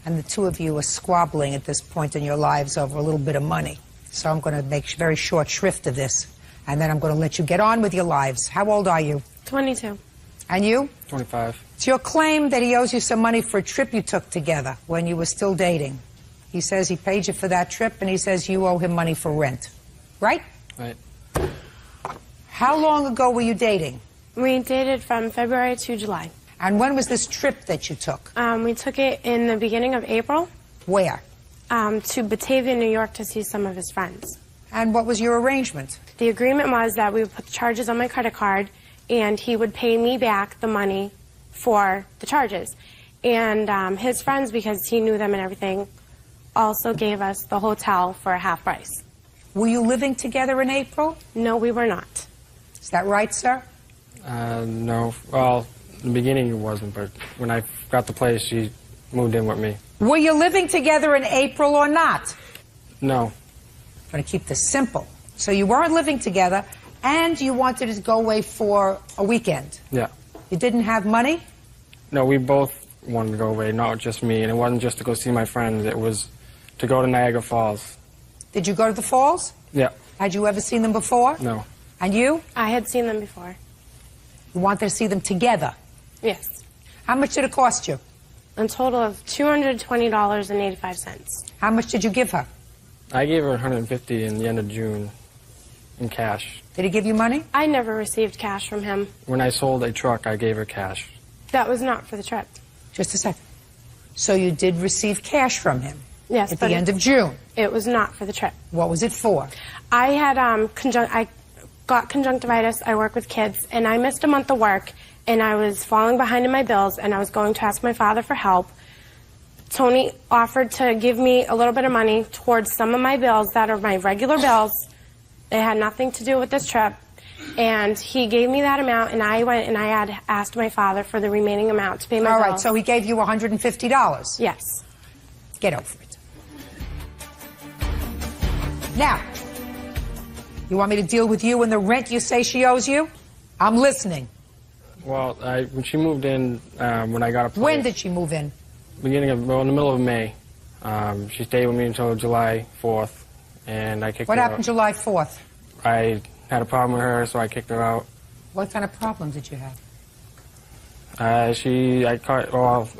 And the two of you are squabbling at this point in your lives over a little bit of money. So I'm going to make very short shrift of this. And then I'm going to let you get on with your lives. How old are you? 22. And you? 25. It's your claim that he owes you some money for a trip you took together when you were still dating. He says he paid you for that trip, and he says you owe him money for rent. Right? Right. How long ago were you dating? We dated from February to July. And when was this trip that you took? We took it in the beginning of April. Where? To Batavia, New York to see some of his friends. And what was your arrangement? The agreement was that we would put the charges on my credit card and he would pay me back the money for the charges. And his friends, because he knew them and everything, also gave us the hotel for a half price. Were you living together in April? No, we were not. Is that right, sir? No. Well, in the beginning it wasn't, but when I got the place, she moved in with me. Were you living together in April or not? No. I'm going to keep this simple. So you weren't living together, and you wanted to go away for a weekend. Yeah. You didn't have money? No, we both wanted to go away, not just me. And it wasn't just to go see my friends. It was to go to Niagara Falls. Did you go to the falls? Yeah. Had you ever seen them before? No. And you? I had seen them before. You wanted to see them together? Yes. How much did it cost you? A total of $220.85. How much did you give her? I gave her $150 in the end of June in cash. Did he give you money? I never received cash from him. When I sold a truck, I gave her cash. That was not for the trip. Just a second. So you did receive cash from him? Yes. At the end of June? It was not for the trip. What was it for? I had I got conjunctivitis. I work with kids, and I missed a month of work, and I was falling behind in my bills, and I was going to ask my father for help. Tony offered to give me a little bit of money towards some of my bills that are my regular bills. It had nothing to do with this trip. And he gave me that amount, and I went and I had asked my father for the remaining amount to pay my bills. All right, so he gave you $150? Yes. Get over it. Now, you want me to deal with you and the rent you say she owes you? I'm listening. Well, when she moved in, when I got a place... When did she move in? In the middle of May. She stayed with me until July 4th, and I kicked her out. What happened July 4th? I had a problem with her, so I kicked her out. What kind of problem did you have? A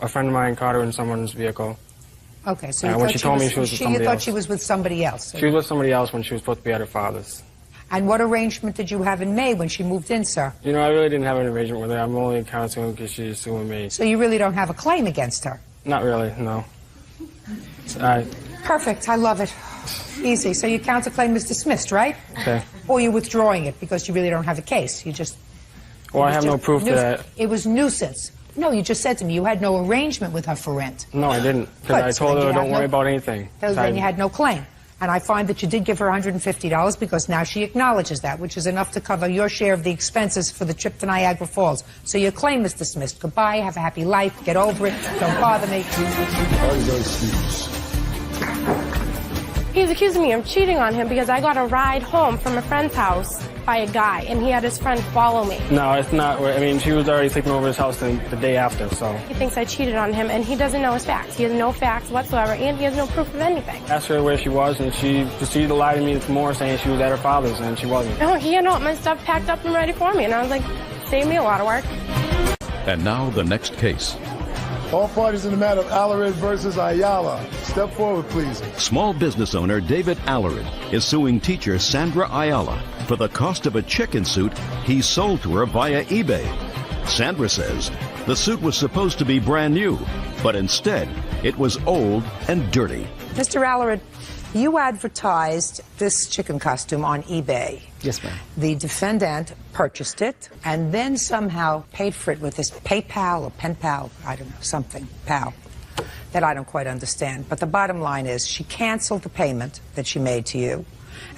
friend of mine caught her in someone's vehicle. Okay, so And you when thought she told me she was with you somebody thought else. she was with somebody else. She was with somebody else when she was supposed to be at her father's. And what arrangement did you have in May when she moved in, sir? You know, I really didn't have an arrangement with her. I'm only counseling because she's suing me. So you really don't have a claim against her? Not really, no. Perfect, I love it. Easy. So your counterclaim is dismissed, right? Okay. Or you're withdrawing it because you really don't have a case. You just... Well, I have no proof that... It was nuisance. No, you just said to me you had no arrangement with her for rent. No, I didn't. Because I told her don't worry about anything. Then you had no claim. And I find that you did give her $150 because now she acknowledges that, which is enough to cover your share of the expenses for the trip to Niagara Falls. So your claim is dismissed. Goodbye, have a happy life, get over it, don't bother me. He's accusing me of cheating on him because I got a ride home from a friend's house by a guy, and he had his friend follow me. No, it's not. I mean, she was already sleeping over his house the day after, so... He thinks I cheated on him, and he doesn't know his facts. He has no facts whatsoever, and he has no proof of anything. I asked her where she was, and she proceeded to lie to me some more, saying she was at her father's, and she wasn't. Oh, he had all my stuff packed up and ready for me, and I was like, save me a lot of work. And now the next case. All parties in the matter of Alarid versus Ayala. Step forward, please. Small business owner David Alarid is suing teacher Sandra Ayala for the cost of a chicken suit he sold to her via eBay. Sandra says the suit was supposed to be brand new, but instead it was old and dirty. Mr. Alarid, you advertised this chicken costume on eBay. Yes, ma'am. The defendant purchased it and then somehow paid for it with this PayPal or pen pal, I don't know, something, pal, that I don't quite understand. But the bottom line is she canceled the payment that she made to you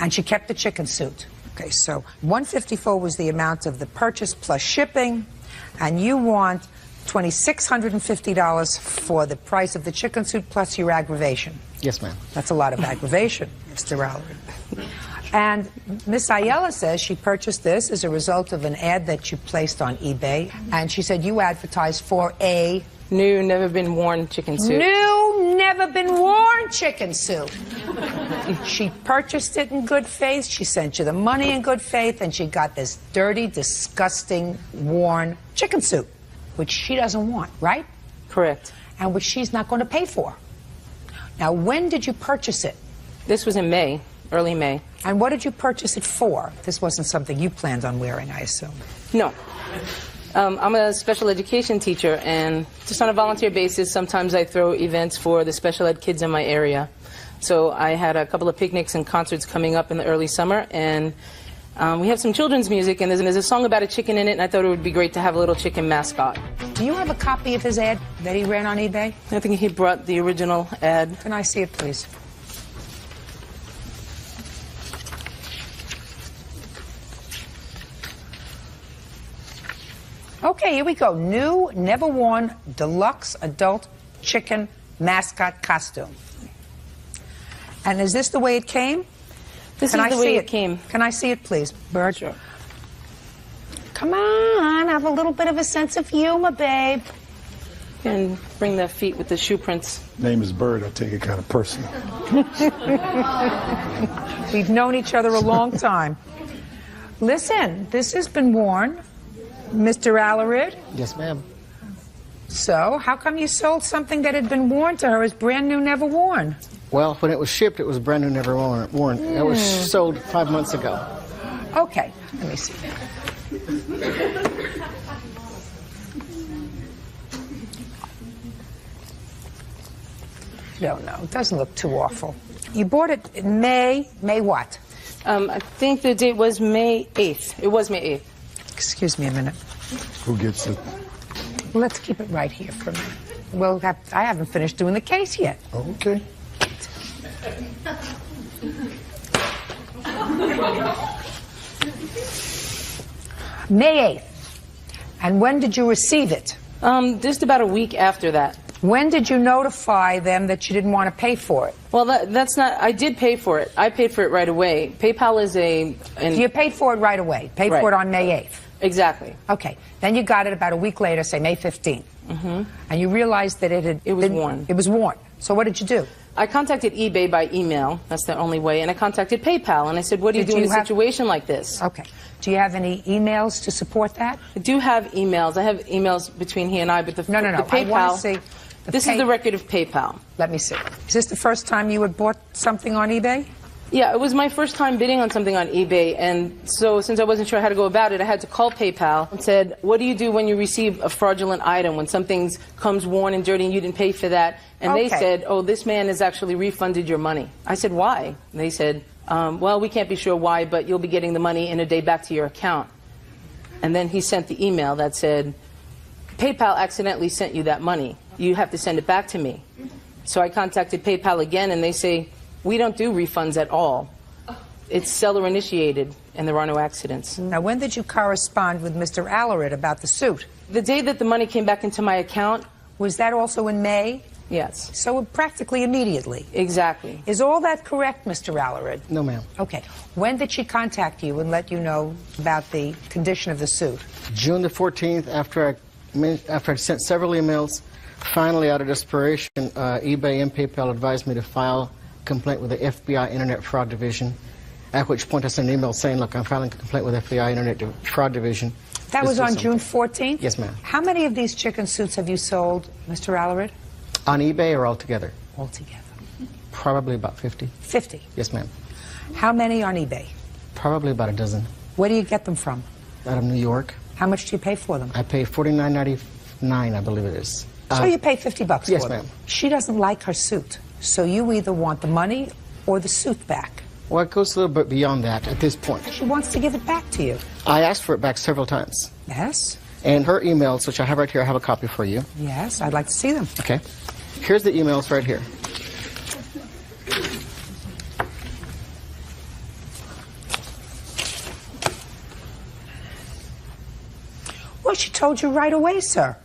and she kept the chicken suit. Okay, so $154 was the amount of the purchase plus shipping, and you want $2,650 for the price of the chicken suit plus your aggravation. Yes, ma'am. That's a lot of aggravation, Mr. Alarid. And Miss Ayala says she purchased this as a result of an ad that you placed on eBay, and she said you advertised for a new, never been worn chicken suit. New, never been worn chicken suit. She purchased it in good faith, she sent you the money in good faith, and she got this dirty, disgusting, worn chicken suit, which she doesn't want, right? Correct. And which she's not going to pay for. Now, when did you purchase it? This was in May, early May. And what did you purchase it for? This wasn't something you planned on wearing, I assume. No. I'm a special education teacher, and just on a volunteer basis, sometimes I throw events for the special ed kids in my area. So I had a couple of picnics and concerts coming up in the early summer, and we have some children's music, and there's a song about a chicken in it, and I thought it would be great to have a little chicken mascot. Do you have a copy of his ad that he ran on eBay? I think he brought the original ad. Can I see it, please? Okay, here we go. New, never worn, deluxe adult chicken mascot costume. And is this the way it came? This is the way it came. Can I see it, please, Bird? Sure. Come on, have a little bit of a sense of humor, babe. And bring the feet with the shoe prints. Name is Bird. I take it kind of personal. We've known each other a long time. Listen, this has been worn, Mr. Alarid. Yes, ma'am. So, how come you sold something that had been worn to her as brand new, never worn? Well, when it was shipped, it was brand new, never worn. It was sold 5 months ago. Okay, let me see. I don't know. It doesn't look too awful. You bought it in May what? I think the date was May 8th. It was May 8th. Excuse me a minute. Who gets it? Let's keep it right here for a minute. Well, I haven't finished doing the case yet. Okay. May 8th. And when did you receive it? Just about a week after that. When did you notify them that you didn't want to pay for it? Well, that's not... I did pay for it. I paid for it right away. PayPal is So you paid for it right away. Paid for it on May 8th. Exactly. Okay. Then you got it about a week later, say May 15th. Mm-hmm. And you realized that it was worn. It was worn. So what did you do? I contacted eBay by email. That's the only way. And I contacted PayPal. And I said, what do you do in a situation like this? Okay. Do you have any emails to support that? I do have emails. I have emails between he and I, but the PayPal... I want to see... This is the record of PayPal. Let me see. Is this the first time you had bought something on eBay? Yeah, it was my first time bidding on something on eBay, and so since I wasn't sure how to go about it, I had to call PayPal and said, what do you do when you receive a fraudulent item, when something comes worn and dirty and you didn't pay for that? And they said, oh, this man has actually refunded your money. I said, why? And they said, well, we can't be sure why, but you'll be getting the money in a day back to your account. And then he sent the email that said, PayPal accidentally sent you that money. You have to send it back to me. So I contacted PayPal again, and they say, we don't do refunds at all. It's seller initiated, and there are no accidents. Now, when did you correspond with Mr. Alarid about the suit? The day that the money came back into my account. Was that also in May? Yes. So practically immediately? Exactly. Is all that correct, Mr. Alarid? No, ma'am. Okay. When did she contact you and let you know about the condition of the suit? June the 14th, after I'd sent several emails, finally, out of desperation, eBay and PayPal advised me to file a complaint with the FBI Internet Fraud Division, at which point I sent an email saying, look, I'm filing a complaint with FBI Internet Fraud Division. That was on June 14th? Yes, ma'am. How many of these chicken suits have you sold, Mr. Alarid? On eBay or altogether? Altogether. Probably about 50. 50? Yes, ma'am. How many on eBay? Probably about a dozen. Where do you get them from? Out of New York. How much do you pay for them? I pay $49.99, I believe it is. So you pay $50 for them? Yes, ma'am. She doesn't like her suit, so you either want the money or the suit back. Well, it goes a little bit beyond that at this point. She wants to give it back to you. I asked for it back several times. Yes? And her emails, which I have right here, I have a copy for you. Yes, I'd like to see them. Okay. Here's the emails right here. Well, she told you right away, sir.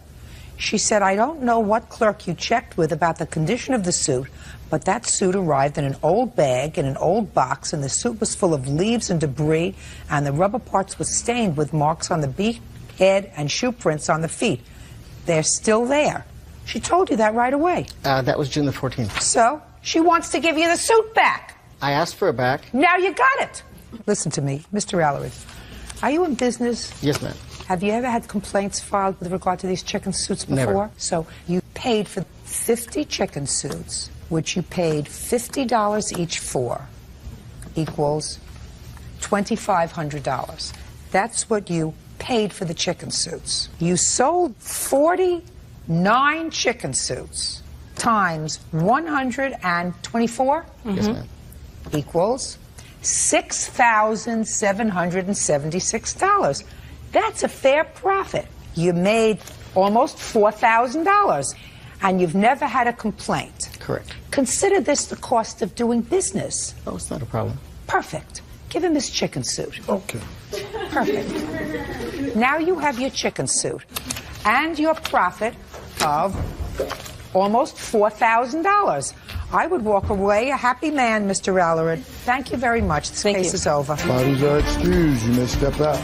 She said, I don't know what clerk you checked with about the condition of the suit, but that suit arrived in an old bag, in an old box, and the suit was full of leaves and debris, and the rubber parts were stained with marks on the beak, head, and shoe prints on the feet. They're still there. She told you that right away. That was June the 14th. So, she wants to give you the suit back. I asked for it back. Now you got it. Listen to me, Mr. Alarid. Are you in business? Yes, ma'am. Have you ever had complaints filed with regard to these chicken suits before? Never. So you paid for 50 chicken suits, which you paid $50 each for, equals $2,500. That's what you paid for the chicken suits. You sold 49 chicken suits times 124? Yes, ma'am. Equals $6,776. That's a fair profit. You made almost $4,000, and you've never had a complaint. Correct. Consider this the cost of doing business. Oh, it's not a problem. Perfect. Give him his chicken suit. Okay. Perfect. Now you have your chicken suit and your profit of almost $4,000. I would walk away a happy man, Mr. Alarid. Thank you very much. This case is over. Parties are excused. You may step out.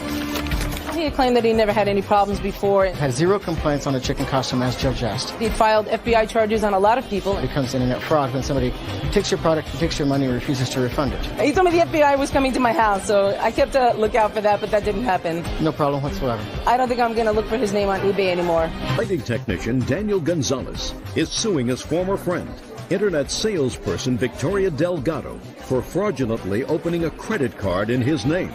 He claimed that he never had any problems before. Had zero complaints on the chicken costume as Judge asked. He filed FBI charges on a lot of people. It becomes internet fraud when somebody takes your product, takes your money, and refuses to refund it. He told me the FBI was coming to my house, so I kept a lookout for that, but that didn't happen. No problem whatsoever. I don't think I'm going to look for his name on eBay anymore. Lighting technician Daniel Gonzalez is suing his former friend, internet salesperson Victoria Delgado, for fraudulently opening a credit card in his name.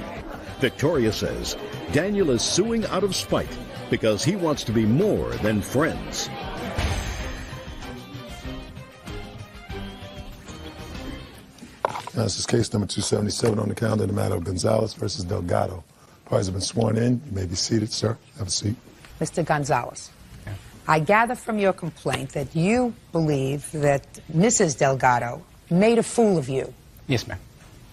Victoria says Daniel is suing out of spite because he wants to be more than friends. Now, this is case number 277 on the calendar, the matter of Gonzalez versus Delgado. Parties have been sworn in. You may be seated, sir. Have a seat. Mr. Gonzalez, I gather from your complaint that you believe that Mrs. Delgado made a fool of you. Yes, ma'am.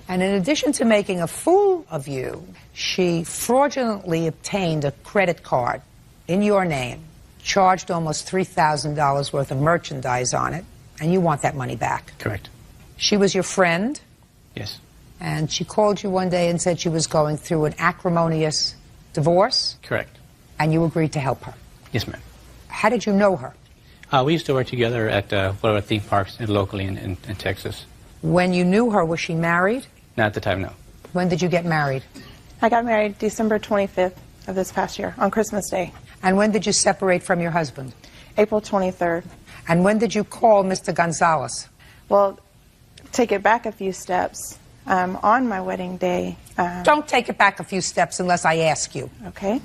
And in addition to making a fool of you, she fraudulently obtained a credit card in your name, charged almost $3,000 worth of merchandise on it, and you want that money back. Correct. She was your friend, Yes. and she called you one day and said she was going through an acrimonious divorce, Correct. and you agreed to help her. Yes, ma'am. How did you know her? We used to work together at one of our theme parks locally in Texas. When you knew her, was she married? Not at the time, no. When did you get married? I got married December 25th of this past year, on Christmas Day. And when did you separate from your husband? April 23rd. And when did you call Mr. Gonzalez? Well, take it back a few steps. On my wedding day. Don't take it back a few steps unless I ask you. Okay.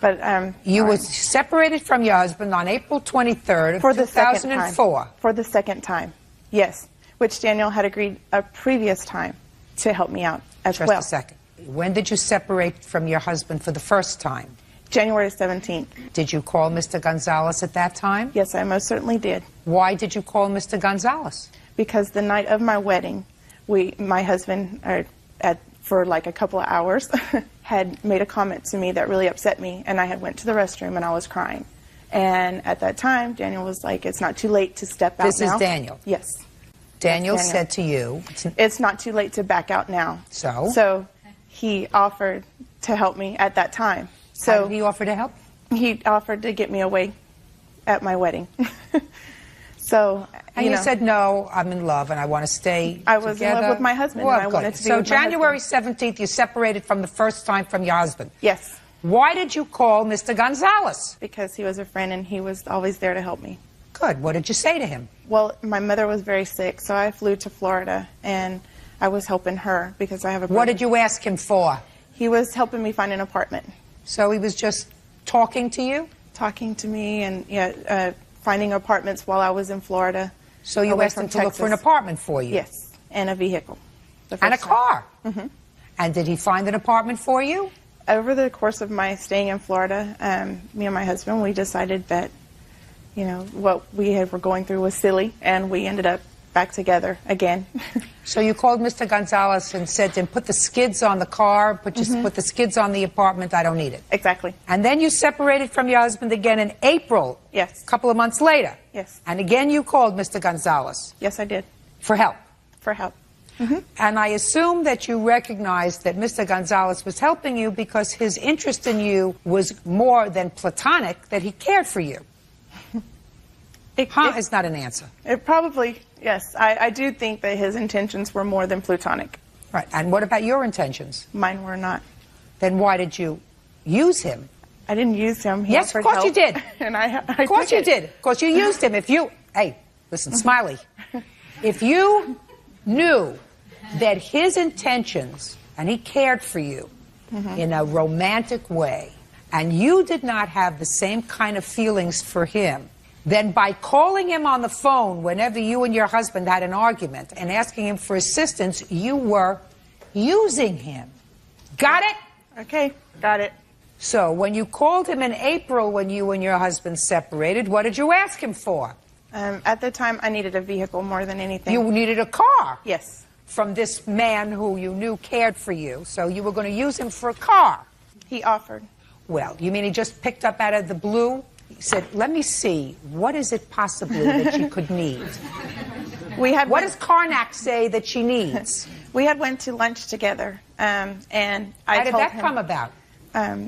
But you were separated from your husband on April 23rd of for the 2004. Second time. For the second time, yes. Which Daniel had agreed a previous time to help me out as well. Just a second. When did you separate from your husband for the first time? January 17th. Did you call Mr. Gonzalez at that time? Yes, I most certainly did. Why did you call Mr. Gonzalez? Because the night of my wedding, my husband, for like a couple of hours, had made a comment to me that really upset me, and I had went to the restroom and I was crying. And at that time, Daniel was like, "It's not too late to step out now." This is Daniel? Yes. Daniel said to you, "It's not too late to back out now." So? So he offered to help me at that time. So how did he offer to help? He offered to get me away at my wedding. So, and you said, "No, I'm in love and I want to stay I was together." in love with my husband. Well, and I wanted to be so with my January husband. 17th, you separated from the first time from your husband. Yes. Why did you call Mr. Gonzalez? Because he was a friend and he was always there to help me. Good. What did you say to him? Well, my mother was very sick, so I flew to Florida and I was helping her because I have a brother. What did you ask him for? He was helping me find an apartment. So he was just talking to you? Talking to me and finding apartments while I was in Florida. So you asked him to look for an apartment for you? Yes, and a vehicle. And a car? Mm-hmm. And did he find an apartment for you? Over the course of my staying in Florida, me and my husband, we decided that, what we were going through was silly, and we ended up back together again. So you called Mr. Gonzalez and said to him, "Put the skids on the car, put the skids on the apartment, I don't need it." Exactly. And then you separated from your husband again in April. Yes. A couple of months later. Yes. And again you called Mr. Gonzalez. Yes, I did. For help. For help. And I assume that you recognized that Mr. Gonzalez was helping you because his interest in you was more than platonic, that he cared for you. It's not an answer. It probably, yes. I do think that his intentions were more than platonic. Right. And what about your intentions? Mine were not. Then why did you use him? I didn't use him. He Yes, of course you did. And I Of course you did. Of course you used him. Hey, listen, Smiley. If you knew that his intentions, and he cared for you in a romantic way, and you did not have the same kind of feelings for him, then by calling him on the phone whenever you and your husband had an argument and asking him for assistance, you were using him. Got it? Okay, got it. So when you called him in April when you and your husband separated, what did you ask him for? At the time, I needed a vehicle more than anything. You needed a car? Yes. From this man who you knew cared for you, so you were going to use him for a car. He offered. Well, you mean he just picked up out of the blue? He said, "Let me see, what is it possibly that she could need?" What does Karnak say that she needs? We had went to lunch together, and I How did told that him, come about?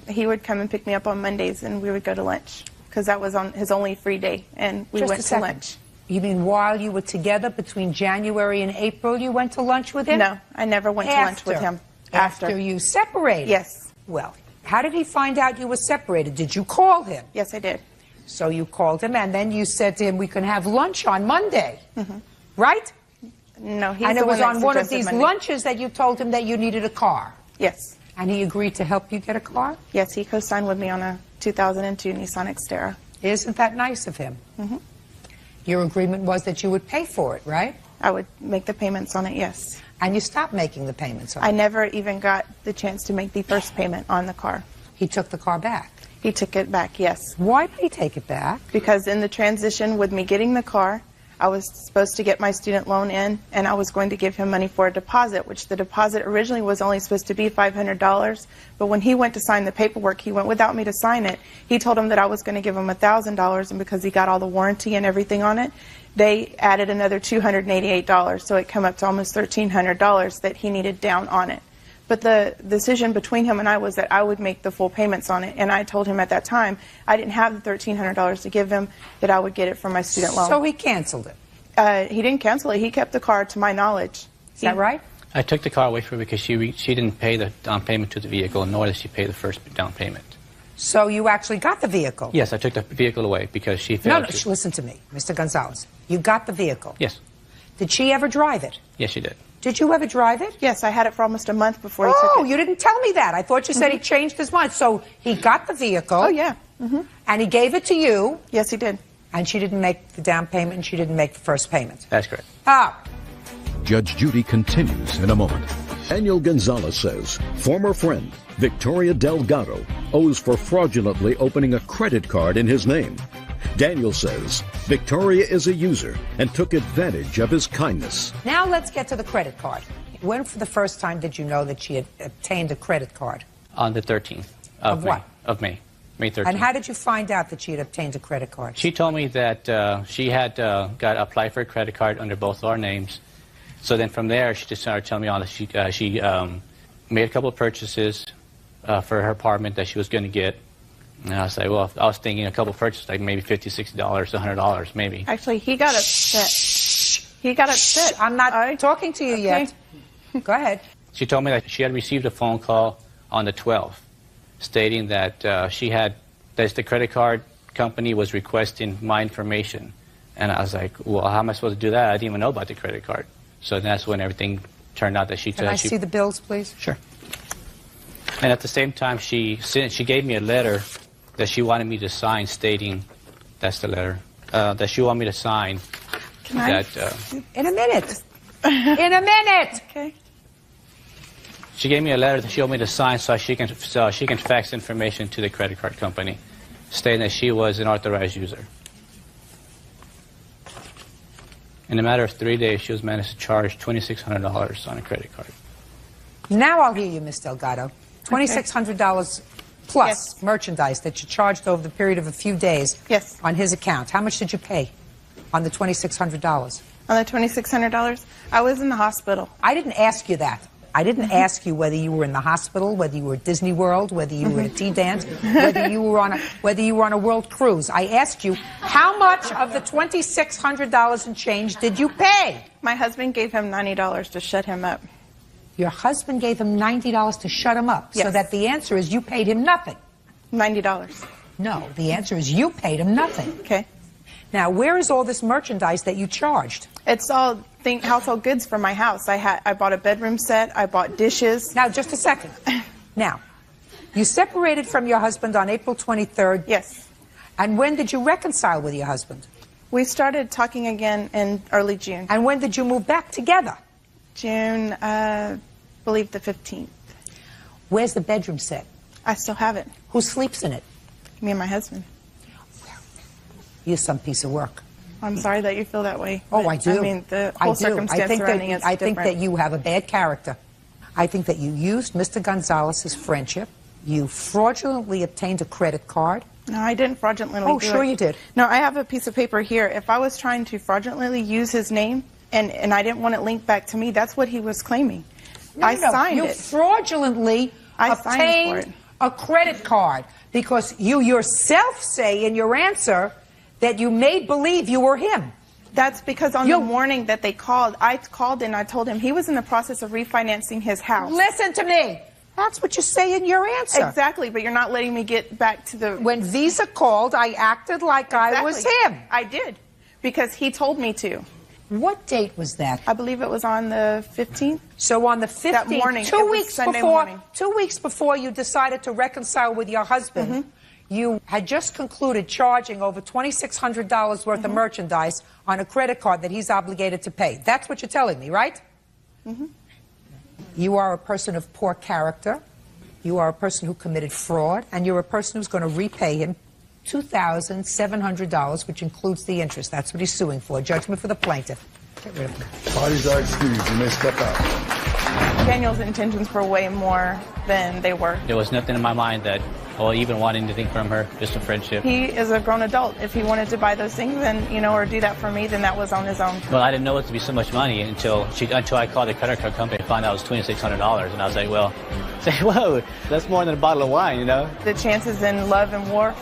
He would come and pick me up on Mondays, and we would go to lunch, because that was on his only free day, and we Just went a to second. lunch. You mean while you were together between January and April, you went to lunch with him? No, I never went to lunch with him. After you separated? Yes. Well, how did he find out you were separated? Did you call him? Yes, I did. So you called him, and then you said to him, "We can have lunch on Monday." Right? No, he's And the it was one that on one of suggested these Monday. lunches that you told him that you needed a car. Yes. And he agreed to help you get a car? Yes, he co-signed with me on a 2002 Nissan Xterra. Isn't that nice of him? Your agreement was that you would pay for it, right? I would make the payments on it, yes. And you stopped making the payments on I it? never even got the chance to make the first payment on the car. He took the car back? He took it back, yes. Why did he take it back? Because in the transition with me getting the car, I was supposed to get my student loan in, and I was going to give him money for a deposit, which the deposit originally was only supposed to be $500. But when he went to sign the paperwork, he went without me to sign it. He told him that I was going to give him $1,000, and because he got all the warranty and everything on it, they added another $288. So it came up to almost $1,300 that he needed down on it. But the decision between him and I was that I would make the full payments on it. And I told him at that time I didn't have the $1,300 to give him, that I would get it from my student loan. So he canceled it? He didn't cancel it. He kept the car, to my knowledge. Is that right? I took the car away from her because she didn't pay the down payment to the vehicle, nor did she pay the first down payment. So you actually got the vehicle? Yes, I took the vehicle away because she No, failed no, to. listen to me, Mr. Gonzalez. You got the vehicle? Yes. Did she ever drive it? Yes, she did. Did you ever drive it? Yes, I had it for almost a month before he took Oh, it. you didn't tell me that. I thought you said he changed his mind. So he got the vehicle. Oh, yeah. And he gave it to you. Yes, he did. And she didn't make the down payment and she didn't make the first payment. That's correct. Ah. Judge Judy continues in a moment. Daniel Gonzalez says former friend Victoria Delgado owes for fraudulently opening a credit card in his name. Daniel says Victoria is a user and took advantage of his kindness. Now let's get to the credit card. When for the first time did you know that she had obtained a credit card? On the 13th Of May. what? Of May. May 13th. And how did you find out that she had obtained a credit card? She told me that she had got applied for a credit card under both our names. So then from there, she just started telling me all that she made a couple of purchases for her apartment that she was going to get. And I was like, well, I was thinking a couple of purchases, like maybe $50, $60, $100, maybe. Actually, he got upset. He got upset. I'm not talking to you yet. Go ahead. She told me that she had received a phone call on the 12th stating that that the credit card company was requesting my information. And I was like, well, how am I supposed to do that? I didn't even know about the credit card. So that's when everything turned out that she... Can I see the bills, please? Sure. And at the same time, she gave me a letter that she wanted me to sign stating, that's the letter, that she wanted me to sign. Can I? That, in a minute. In a minute. Okay. She gave me a letter that she wanted me to sign so she can fax information to the credit card company stating that she was an authorized user. In a matter of 3 days, she was managed to charge $2,600 on a credit card. Now I'll hear you, Ms. Delgado. $2,600 plus merchandise that you charged over the period of a few days on his account. How much did you pay on the $2,600? On the $2,600? I was in the hospital. I didn't ask you that. I didn't ask you whether you were in the hospital, whether you were at Disney World, whether you were at a tea dance, whether you were on a world cruise. I asked you how much of the $2,600 and change did you pay? My husband gave him $90 to shut him up. Your husband gave him $90 to shut him up. Yes. So that the answer is you paid him nothing. $90. No, the answer is you paid him nothing. Okay. Now, where is all this merchandise that you charged? It's all household goods for my house. I bought a bedroom set. I bought dishes. Now, just a second. Now, you separated from your husband on April 23rd. Yes. And when did you reconcile with your husband? We started talking again in early June. And when did you move back together? June, I believe the 15th. Where's the bedroom set? I still have it. Who sleeps in it? Me and my husband. You're some piece of work. I'm sorry that you feel that way. Oh, I do. I mean, the whole circumstance surrounding it's I think different. that you have a bad character. I think that you used Mr. Gonzalez's friendship. You fraudulently obtained a credit card. No, I didn't fraudulently Oh, do sure it. you did. No, I have a piece of paper here. If I was trying to fraudulently use his name and I didn't want it linked back to me, that's what he was claiming. I signed you it. fraudulently I signed obtained for it. a credit card because you yourself say in your answer that you made believe you were him. That's because on the morning that they called, I called and I told him he was in the process of refinancing his house. Listen to me. That's what you say in your answer. Exactly, but you're not letting me get back to the... When Visa called, I acted like I was him. I did, because he told me to. What date was that? I believe it was on the 15th. So on the 15th, That morning. It 2 was weeks Sunday before, morning. 2 weeks before you decided to reconcile with your husband, you had just concluded charging over $2,600 worth of merchandise on a credit card that he's obligated to pay. That's what you're telling me, right? You are a person of poor character. You are a person who committed fraud, and you're a person who's going to repay him $2,700, which includes the interest. That's what he's suing for. Judgment for the plaintiff. Get rid of him. Parties are excused. You may step out. Daniel's intentions were way more than they were. There was nothing in my mind that, or even wanting anything from her, just a friendship. He is a grown adult. If he wanted to buy those things and, or do that for me, then that was on his own. Well, I didn't know it to be so much money until I called the credit card company and found out it was $2,600. And I was like, well, whoa, that's more than a bottle of wine, The chances in love and war,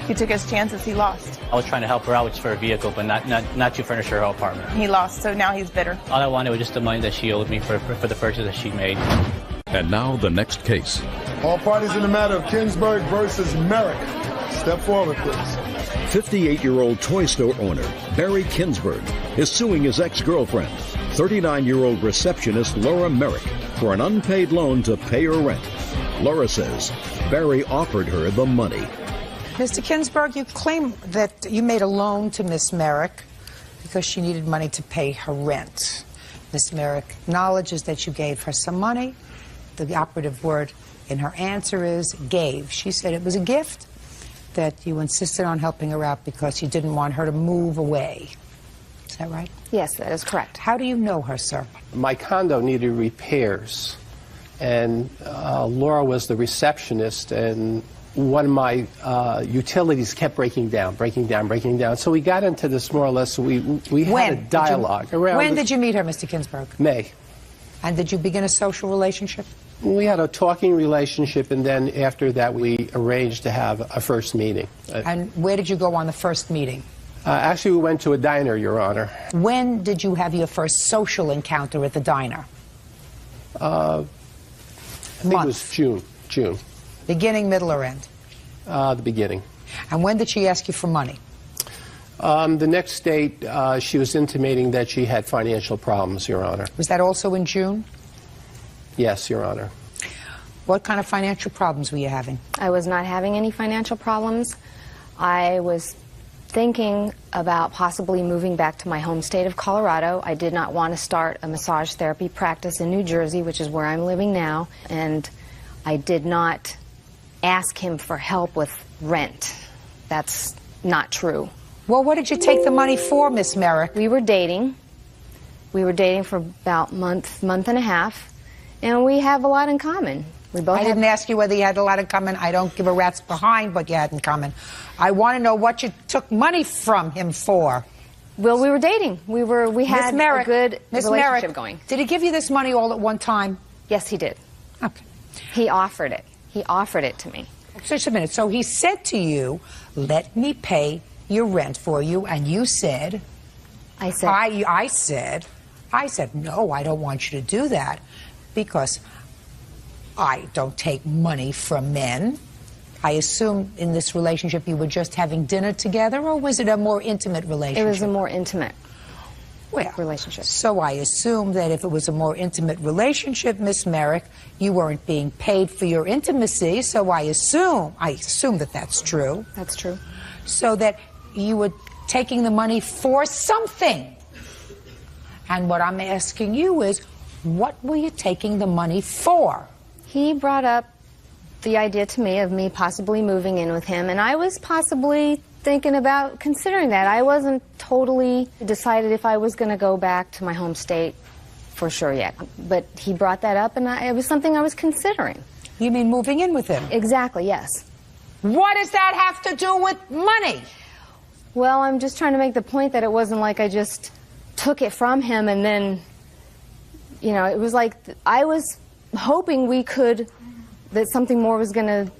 he took his chances, he lost. I was trying to help her out with for a vehicle, but not to furnish her apartment. He lost, so now he's bitter. All I wanted was just the money that she owed me for the purchase that she made. And now the next case. All parties in the matter of Kingsburg versus Merrick. Step forward, please. 58-year-old toy store owner Barry Kinsberg is suing his ex-girlfriend, 39-year-old receptionist Laura Merrick, for an unpaid loan to pay her rent. Laura says Barry offered her the money. Mr. Kinsberg, you claim that you made a loan to Miss Merrick because she needed money to pay her rent. Miss Merrick acknowledges that you gave her some money. The operative word in her answer is gave. She said it was a gift, that you insisted on helping her out because you didn't want her to move away. Is that right? Yes, that is correct. How do you know her, sir? My condo needed repairs, and Laura was the receptionist, and one of my utilities kept breaking down. So we got into this more or less, we had a dialogue. When did you meet her, Mr. Kinsberg? May. And did you begin a social relationship? We had a talking relationship, and then after that we arranged to have a first meeting. And where did you go on the first meeting? Actually, we went to a diner, Your Honor. When did you have your first social encounter at the diner? I think it was June. Beginning, middle, or end? The beginning. And when did she ask you for money? The next date, she was intimating that she had financial problems, Your Honor. Was that also in June? Yes, Your Honor. What kind of financial problems were you having? I was not having any financial problems. I was thinking about possibly moving back to my home state of Colorado. I did not want to start a massage therapy practice in New Jersey, which is where I'm living now, and I did not ask him for help with rent. That's not true. Well, what did you take the money for, Miss Merrick? We were dating. We were dating for about month and a half, and we have a lot in common. I didn't ask you whether you had a lot in common. I don't give a rat's behind what you had in common. I want to know what you took money from him for. Well, we were dating. We had a good relationship going. Did he give you this money all at one time? Yes, he did. Okay. He offered it. He offered it to me. Just a minute. So he said to you, let me pay your rent for you, and you said... I said, no, I don't want you to do that, because I don't take money from men. I assume in this relationship you were just having dinner together, or was it a more intimate relationship? It was a more intimate relationship. So I assume that if it was a more intimate relationship, Miss Merrick, you weren't being paid for your intimacy, so I assume that that's true. That's true. So that you were taking the money for something. And what I'm asking you is, what were you taking the money for? He brought up the idea to me of me possibly moving in with him, and I was possibly thinking about considering that. I wasn't totally decided if I was going to go back to my home state for sure yet. But he brought that up, and it was something I was considering. You mean moving in with him? Exactly, yes. What does that have to do with money? Well, I'm just trying to make the point that it wasn't like I just took it from him and then, you know, it was like I was hoping that something more was going to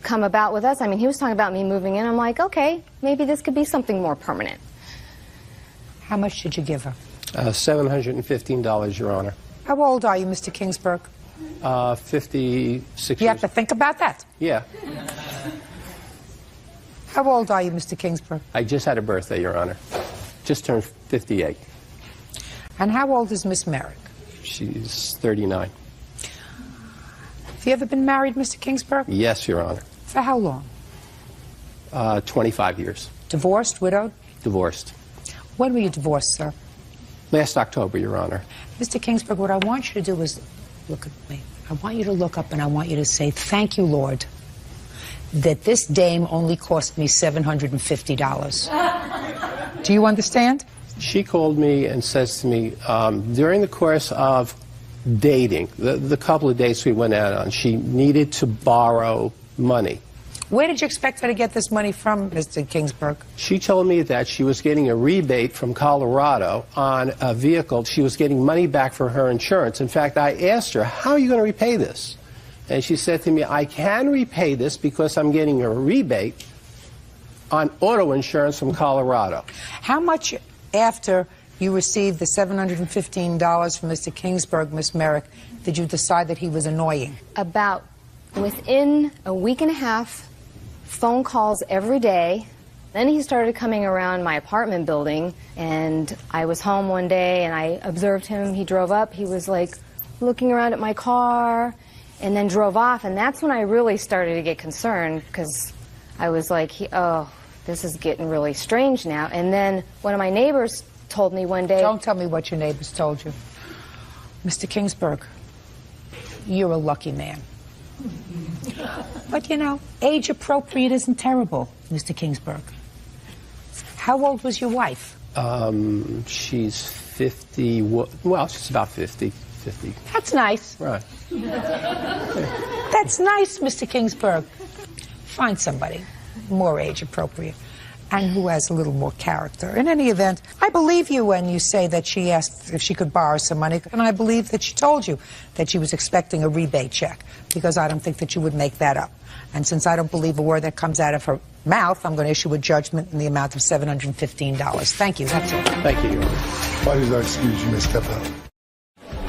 come about with us. I mean, he was talking about me moving in. I'm like, okay, maybe this could be something more permanent. How much did you give her? $715, Your Honor. How old are you, Mr. Kingsburg? 56 You have to think about that. Yeah. How old are you, Mr. Kingsburg? I just had a birthday, Your Honor. Just turned 58. And how old is Miss Merrick? She's 39. Have you ever been married, Mr. Kingsburg? Yes, Your Honor. For how long? 25 years. Divorced, widowed? Divorced. When were you divorced, sir? Last October, Your Honor. Mr. Kingsburg, what I want you to do is look at me. I want you to look up and I want you to say, thank you, Lord, that this dame only cost me $750. Do you understand? She called me and says to me, during the course of dating, the couple of dates we went out on, she needed to borrow money. Where did you expect her to get this money from, Mr. Kingsburg? She told me that she was getting a rebate from Colorado on a vehicle. She was getting money back for her insurance. In fact, I asked her, how are you going to repay this? And she said to me, I can repay this because I'm getting a rebate on auto insurance from Colorado. How much after you received the $715 from Mr. Kingsburg, Miss Merrick, did you decide that he was annoying? About Within a week and a half, phone calls every day. Then he started coming around my apartment building, and I was home one day and I observed him. He drove up, he was like looking around at my car, and then drove off, and that's when I really started to get concerned, because I was like, oh, this is getting really strange now. And then one of my neighbors told me one day... Don't tell me what your neighbors told you. Mr. Kingsburg, you're a lucky man. But you know, age appropriate isn't terrible, Mr. Kingsburg. How old was your wife? She's 50, well, she's about 50. That's nice. Right. That's nice, Mr. Kingsburg. Find somebody more age appropriate and who has a little more character. In any event, I believe you when you say that she asked if she could borrow some money, and I believe that she told you that she was expecting a rebate check, because I don't think that you would make that up. And since I don't believe a word that comes out of her mouth, I'm going to issue a judgment in the amount of $715. Thank you. That's all. Thank you, Your Honor. Why does that excuse you may step out?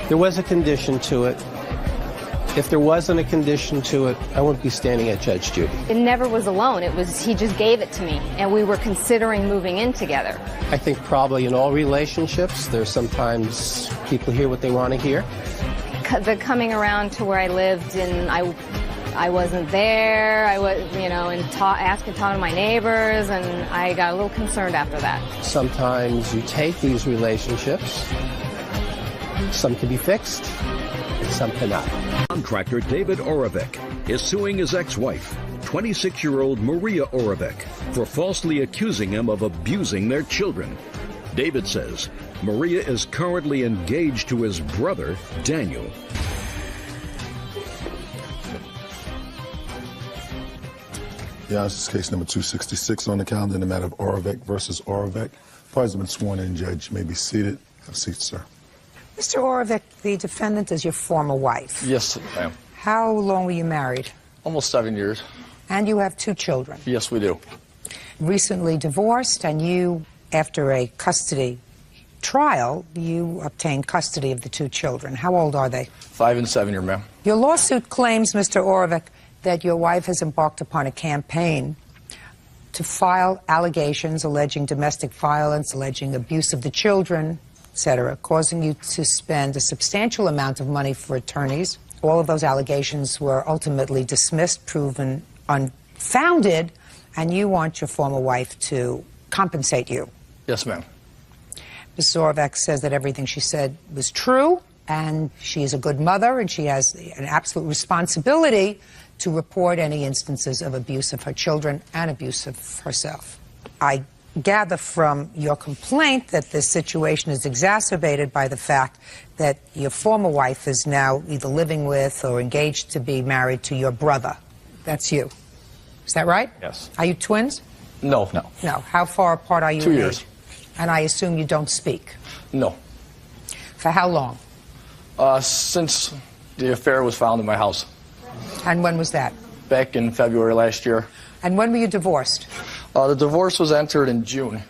There was a condition to it. If there wasn't a condition to it, I wouldn't be standing at Judge Judy. It never was a loan. It was, he just gave it to me, and we were considering moving in together. I think probably in all relationships, there's sometimes people hear what they want to hear. The coming around to where I lived, and I wasn't there, I was, you know, and asking to talk to my neighbors, and I got a little concerned after that. Sometimes you take these relationships, some can be fixed, and some cannot. Contractor David Oravec is suing his ex-wife, 26-year-old Maria Oravec, for falsely accusing him of abusing their children. David says Maria is currently engaged to his brother, Daniel. Yeah, this is case number 266 on the calendar in the matter of Oravec versus Oravec. Parties have been sworn in, Judge. You may be seated. Have a seat, sir. Mr. Oravec, the defendant is your former wife. Yes, ma'am. How long were you married? Almost 7 years. And you have 2 children. Yes, we do. Recently divorced, and you, after a custody trial, you obtained custody of the 2 children. How old are they? 5 and 7 years, ma'am. Your lawsuit claims, Mr. Oravec, that your wife has embarked upon a campaign to file allegations alleging domestic violence, alleging abuse of the children, etc., causing you to spend a substantial amount of money for attorneys. All of those allegations were ultimately dismissed, proven unfounded, and you want your former wife to compensate you. Yes, ma'am. Ms. Oravec says that everything she said was true, and she is a good mother, and she has an absolute responsibility to report any instances of abuse of her children and abuse of herself. I gather from your complaint that this situation is exacerbated by the fact that your former wife is now either living with or engaged to be married to your brother. That's you. Is that right? Yes. Are you twins? No. No. How far apart are you? 2 in years. age? And I assume you don't speak. No. For how long? Since the affair was found in my house. And when was that? Back in February last year. And when were you divorced? The divorce was entered in June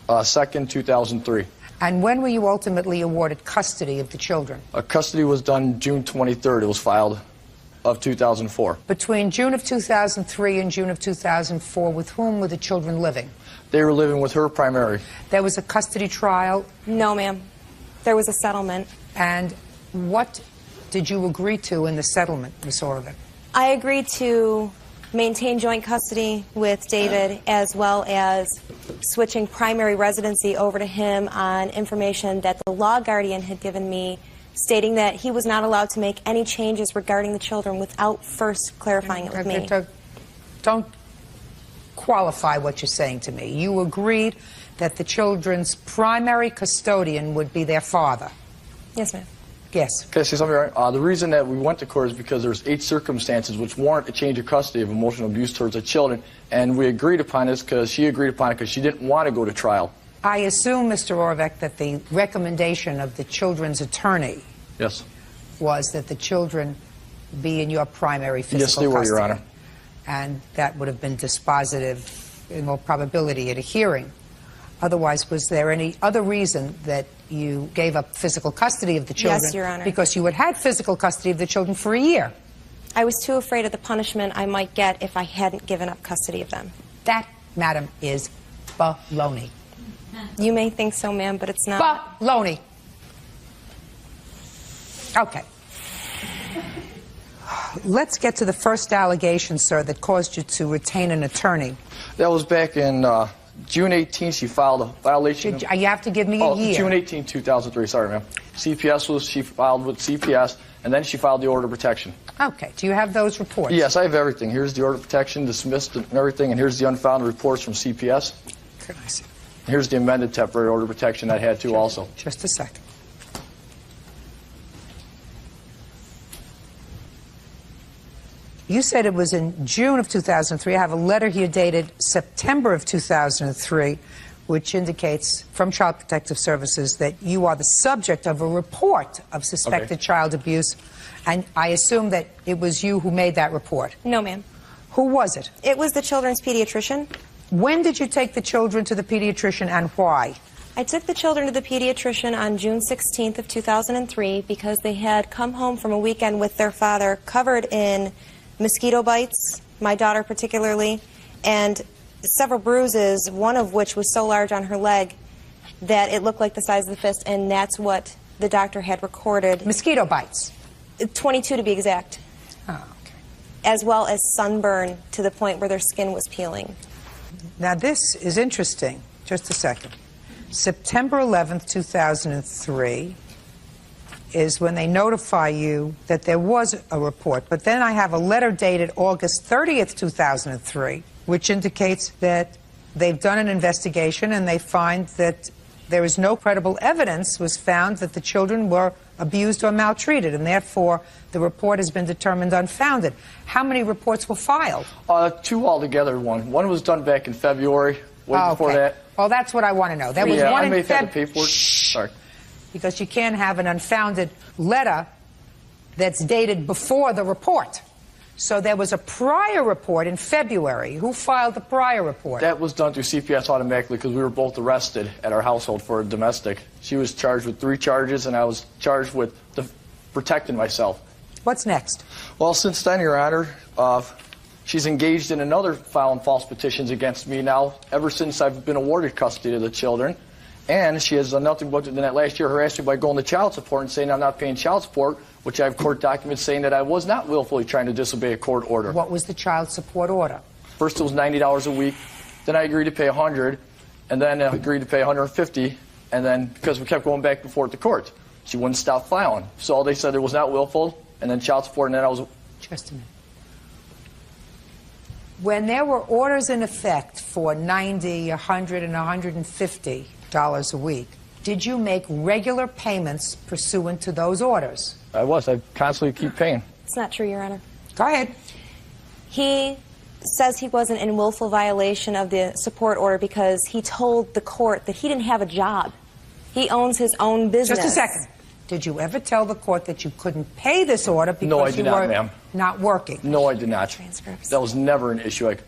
2nd, 2003. And when were you ultimately awarded custody of the children? Custody was done June 23rd. It was filed of 2004. Between June of 2003 and June of 2004, with whom were the children living? They were living with her primary. There was a custody trial? No, ma'am. There was a settlement. And what did you agree to in the settlement, Ms. Oravec? I agreed to maintain joint custody with David, as well as switching primary residency over to him on information that the law guardian had given me, stating that he was not allowed to make any changes regarding the children without first clarifying it with me. Don't qualify what you're saying to me. You agreed that the children's primary custodian would be their father. Yes, ma'am. Yes. Can I say something? The reason that we went to court is because there's 8 circumstances which warrant a change of custody of emotional abuse towards the children, and we agreed upon this because she agreed upon it because she didn't want to go to trial. I assume, Mr. Oravec, that the recommendation of the children's attorney Yes. was that the children be in your primary physical Yes, they were, custody. Your Honor. And that would have been dispositive, in all probability, at a hearing. Otherwise, was there any other reason that you gave up physical custody of the children? Yes, Your Honor. Because you had had physical custody of the children for a year. I was too afraid of the punishment I might get if I hadn't given up custody of them. That, madam, is baloney. You may think so, ma'am, but it's not. Baloney. Okay. Let's get to the first allegation, sir, that caused you to retain an attorney. That was back in June 18th. She filed a violation. You have to give me a year. June 18, 2003. Sorry, ma'am. She filed with CPS, and then she filed the order of protection. Okay. Do you have those reports? Yes, I have everything. Here's the order of protection, dismissed and everything, and here's the unfounded reports from CPS. Could I see? Here's the amended temporary order of protection I had too also. Just a second. You said it was in June of 2003. I have a letter here dated September of 2003, which indicates from Child Protective Services that you are the subject of a report of suspected child abuse. And I assume that it was you who made that report. No, ma'am. Who was it? It was the children's pediatrician. When did you take the children to the pediatrician and why? I took the children to the pediatrician on June 16th of 2003 because they had come home from a weekend with their father covered in mosquito bites, my daughter particularly, and several bruises, one of which was so large on her leg that it looked like the size of the fist, and that's what the doctor had recorded. Mosquito bites? 22 to be exact. Oh, okay. As well as sunburn to the point where their skin was peeling. Now this is interesting. Just a second. September 11th, 2003 is when they notify you that there was a report. But then I have a letter dated August 30th, 2003, which indicates that they've done an investigation and they find that there is no credible evidence was found that the children were abused or maltreated, and therefore the report has been determined unfounded. How many reports were filed? 2 altogether. One was done back in February. Before that. Well, that's what I want to know. There was yeah, one I in may have had the paperwork. Sorry. Because you can't have an unfounded letter that's dated before the report. So there was a prior report in February. Who filed the prior report? That was done through CPS automatically because we were both arrested at our household for domestic. She was charged with 3 charges, and I was charged with protecting myself. What's next? Well, since then, Your Honor, she's engaged in another filing false petitions against me now ever since I've been awarded custody of the children. And she has done nothing but, in that last year, harassed me by going to child support and saying I'm not paying child support, which I have court documents saying that I was not willfully trying to disobey a court order. What was the child support order? First it was $90 a week, then I agreed to pay $100, and then I agreed to pay $150, and then because we kept going back and forth to court, she wouldn't stop filing. So they said it was not willful, and then child support, and then I was... Just a minute. When there were orders in effect for $90, $100, and $150 a week, did you make regular payments pursuant to those orders? I was. I constantly keep paying. It's not true, Your Honor. Go ahead. He says he wasn't in willful violation of the support order because he told the court that he didn't have a job. He owns his own business. Just a second. Did you ever tell the court that you couldn't pay this order because no, I did you not, were ma'am. not working? No, I did not. Transcripts. That was never an issue, like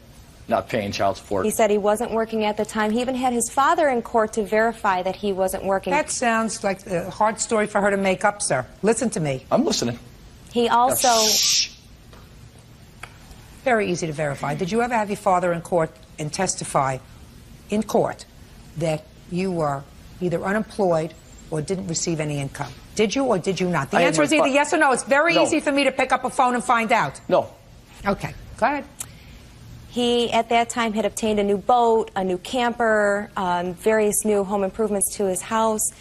not paying child support. He said he wasn't working at the time. He even had his father in court to verify that he wasn't working. That sounds like a hard story for her to make up, sir. Listen to me. I'm listening. He also... Very easy to verify. Did you ever have your father in court and testify in court that you were either unemployed or didn't receive any income? Did you or did you not? The answer is either yes or no. It's very easy for me to pick up a phone and find out. No. Okay. Go ahead. He, at that time, had obtained a new boat, a new camper, various new home improvements to his house.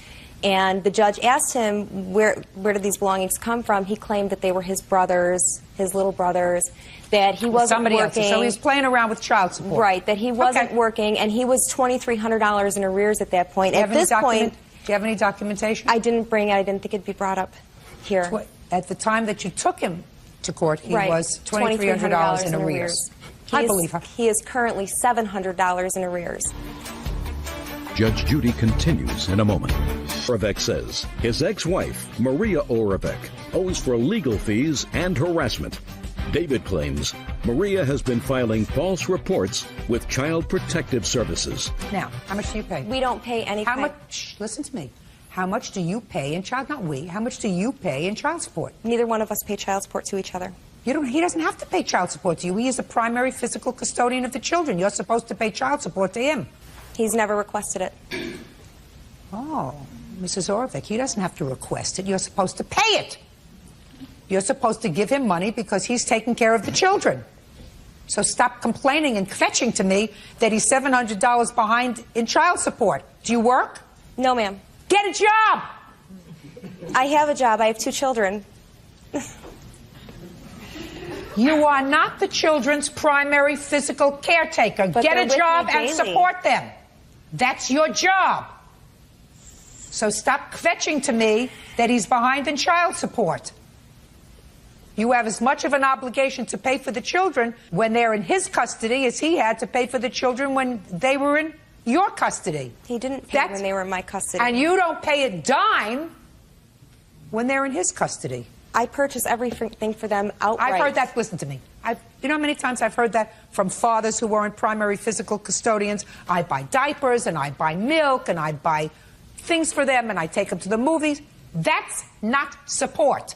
And the judge asked him, where did these belongings come from? He claimed that they were his brothers, his little brothers, that he wasn't working. Else. So he was playing around with child support. Right, that he wasn't working, and he was $2,300 in arrears at that point. At this point... Do you have any documentation? I didn't bring it. I didn't think it'd be brought up here. At the time that you took him to court, he was $2,300 in arrears. I believe her. He is currently $700 in arrears. Judge Judy continues in a moment. Oravec says his ex-wife, Maria Oravec, owes for legal fees and harassment. David claims Maria has been filing false reports with Child Protective Services. Now, how much do you pay? We don't pay any. How much? Listen to me. How much do you pay in child? Not we. How much do you pay in child support? Neither one of us pay child support to each other. He doesn't have to pay child support to you. He is the primary physical custodian of the children. You're supposed to pay child support to him. He's never requested it. Oh, Mrs. Orvik, he doesn't have to request it. You're supposed to pay it. You're supposed to give him money because he's taking care of the children. So stop complaining and fetching to me that he's $700 behind in child support. Do you work? No, ma'am. Get a job! I have a job. I have 2 children. You are not the children's primary physical caretaker. But Get they're a with job me and daily. support them. That's your job. So stop fetching to me that he's behind in child support. You have as much of an obligation to pay for the children when they're in his custody as he had to pay for the children when they were in your custody. He didn't pay when they were in my custody. And you don't pay a dime when they're in his custody. I purchase everything for them outright. I've heard that. Listen to me. You know how many times I've heard that from fathers who aren't primary physical custodians? I buy diapers, and I buy milk, and I buy things for them, and I take them to the movies. That's not support.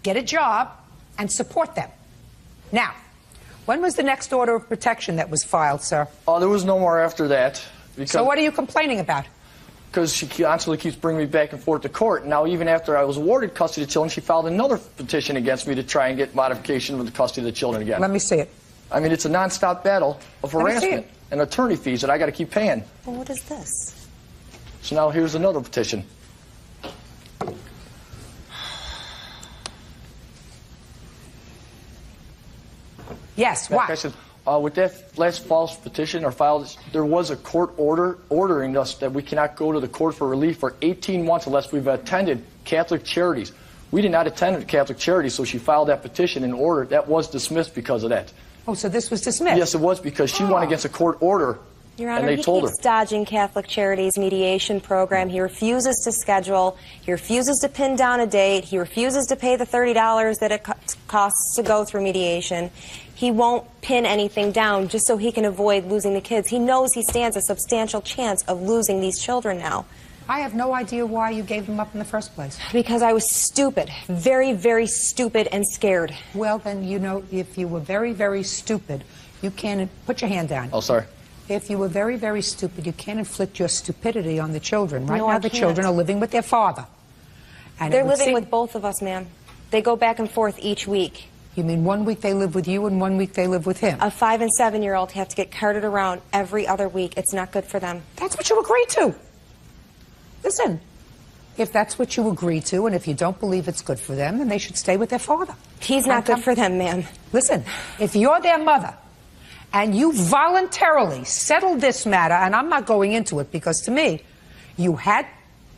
Get a job and support them. Now, when was the next order of protection that was filed, sir? There was no more after that. So what are you complaining about? Because she constantly keeps bringing me back and forth to court. Now, even after I was awarded custody of the children, she filed another petition against me to try and get modification of the custody of the children again. Let me see it. I mean, it's a nonstop battle of harassment and attorney fees that I got to keep paying. Well, what is this? So now here's another petition. Yes, like I said, with that last false petition or file, there was a court order ordering us that we cannot go to the court for relief for 18 months unless we've attended Catholic charities. We did not attend Catholic charities, so she filed that petition in order. That was dismissed because of that. Oh, so this was dismissed? Yes, it was because she went against a court order. Your Honor, and they he told keeps her. dodging Catholic Charities mediation program. He refuses to schedule. He refuses to pin down a date. He refuses to pay the $30 that it costs to go through mediation. He won't pin anything down just so he can avoid losing the kids. He knows he stands a substantial chance of losing these children now. I have no idea why you gave them up in the first place. Because I was stupid. Very, very stupid and scared. Well, then, you know, if you were very, very stupid, you can't... Put your hand down. Oh, sorry. If you were very, very stupid, you can't inflict your stupidity on the children. Right No, now, I the can't. children are living with their father. And They're living with both of us, ma'am. They go back and forth each week. You mean 1 week they live with you and 1 week they live with him? A 5- and 7-year-old have to get carted around every other week. It's not good for them. That's what you agreed to. Listen, if that's what you agree to, and if you don't believe it's good for them, then they should stay with their father. He's not good for them, ma'am. Listen, if you're their mother, and you voluntarily settled this matter, and I'm not going into it because to me, you had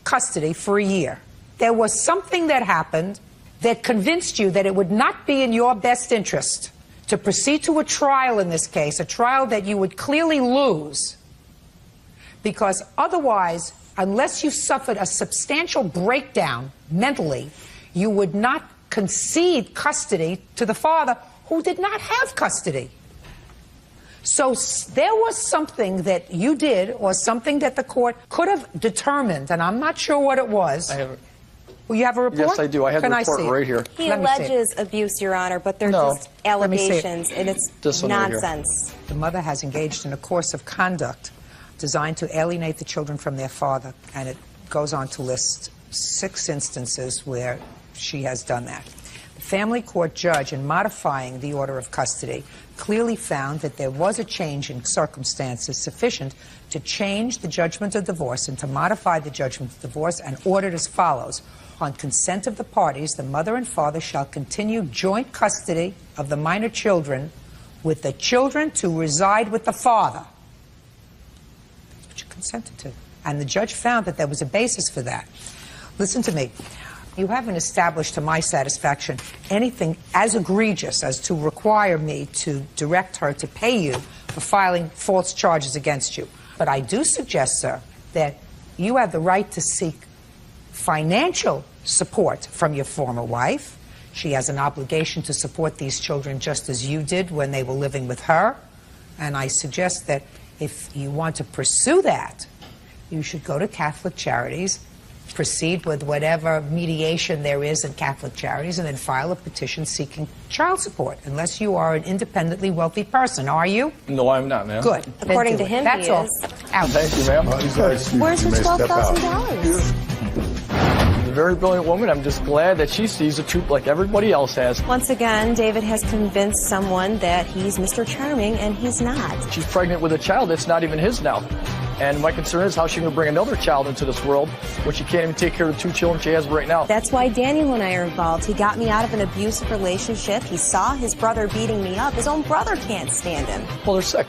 custody for a year. There was something that happened that convinced you that it would not be in your best interest to proceed to a trial in this case, a trial that you would clearly lose, because otherwise, unless you suffered a substantial breakdown mentally, you would not concede custody to the father who did not have custody. So there was something that you did or something that the court could have determined, and I'm not sure what it was. I have it. Well, you have a report? Yes, I do. I have the report right here. He Let me see it. alleges abuse, Your Honor, but they're No. just Let me see it. allegations, and it's This one right here. nonsense. The mother has engaged in a course of conduct designed to alienate the children from their father, and it goes on to list 6 instances where she has done that. The family court judge, in modifying the order of custody, clearly found that there was a change in circumstances sufficient to change the judgment of divorce and to modify the judgment of divorce, and ordered as follows. On consent of the parties, the mother and father shall continue joint custody of the minor children, with the children to reside with the father. That's what you consented to. And the judge found that there was a basis for that. Listen to me. You haven't established to my satisfaction anything as egregious as to require me to direct her to pay you for filing false charges against you. But I do suggest, sir, that you have the right to seek financial support from your former wife. She has an obligation to support these children just as you did when they were living with her. And I suggest that if you want to pursue that, you should go to Catholic Charities proceed with whatever mediation there is in Catholic Charities and then file a petition seeking child support, unless you are an independently wealthy person. Are you? No, I'm not, ma'am. Good. According to him, That's he all. is. Out. Thank you, ma'am. Where's the $12,000? She's a very brilliant woman. I'm just glad that she sees the truth like everybody else has. Once again, David has convinced someone that he's Mr. Charming, and he's not. She's pregnant with a child that's not even his now. And my concern is how she's going to bring another child into this world when she can't even take care of the 2 children she has right now. That's why Daniel and I are involved. He got me out of an abusive relationship. He saw his brother beating me up. His own brother can't stand him. Well, they're sick.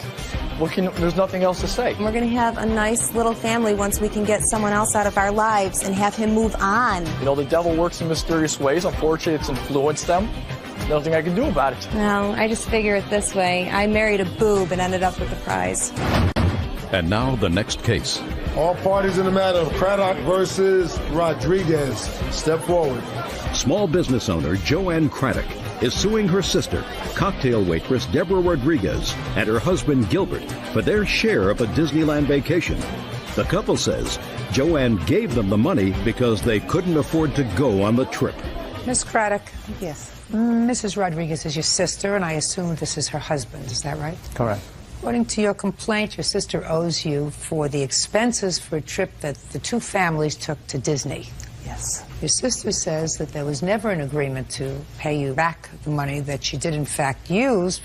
There's nothing else to say. We're going to have a nice little family once we can get someone else out of our lives and have him move on. You know, the devil works in mysterious ways. Unfortunately, it's influenced them. Nothing I can do about it. No, I just figure it this way. I married a boob and ended up with the prize. And now the next case. All parties in the matter of Craddock versus Rodriguez. Step forward. Small business owner Joanne Craddock is suing her sister, cocktail waitress Deborah Rodriguez, and her husband Gilbert for their share of a Disneyland vacation. The couple says Joanne gave them the money because they couldn't afford to go on the trip. Miss Craddock. Yes. Mrs. Rodriguez is your sister, and I assume this is her husband. Is that right? Correct. According to your complaint, your sister owes you for the expenses for a trip that the 2 families took to Disney. Yes. Your sister says that there was never an agreement to pay you back the money that she did in fact use.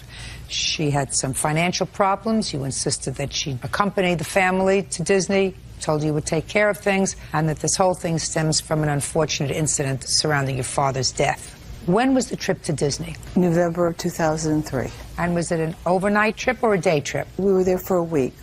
She had some financial problems. You insisted that she accompany the family to Disney, told you would take care of things, and that this whole thing stems from an unfortunate incident surrounding your father's death. When was the trip to Disney? November of 2003. And was it an overnight trip or a day trip? We were there for a week.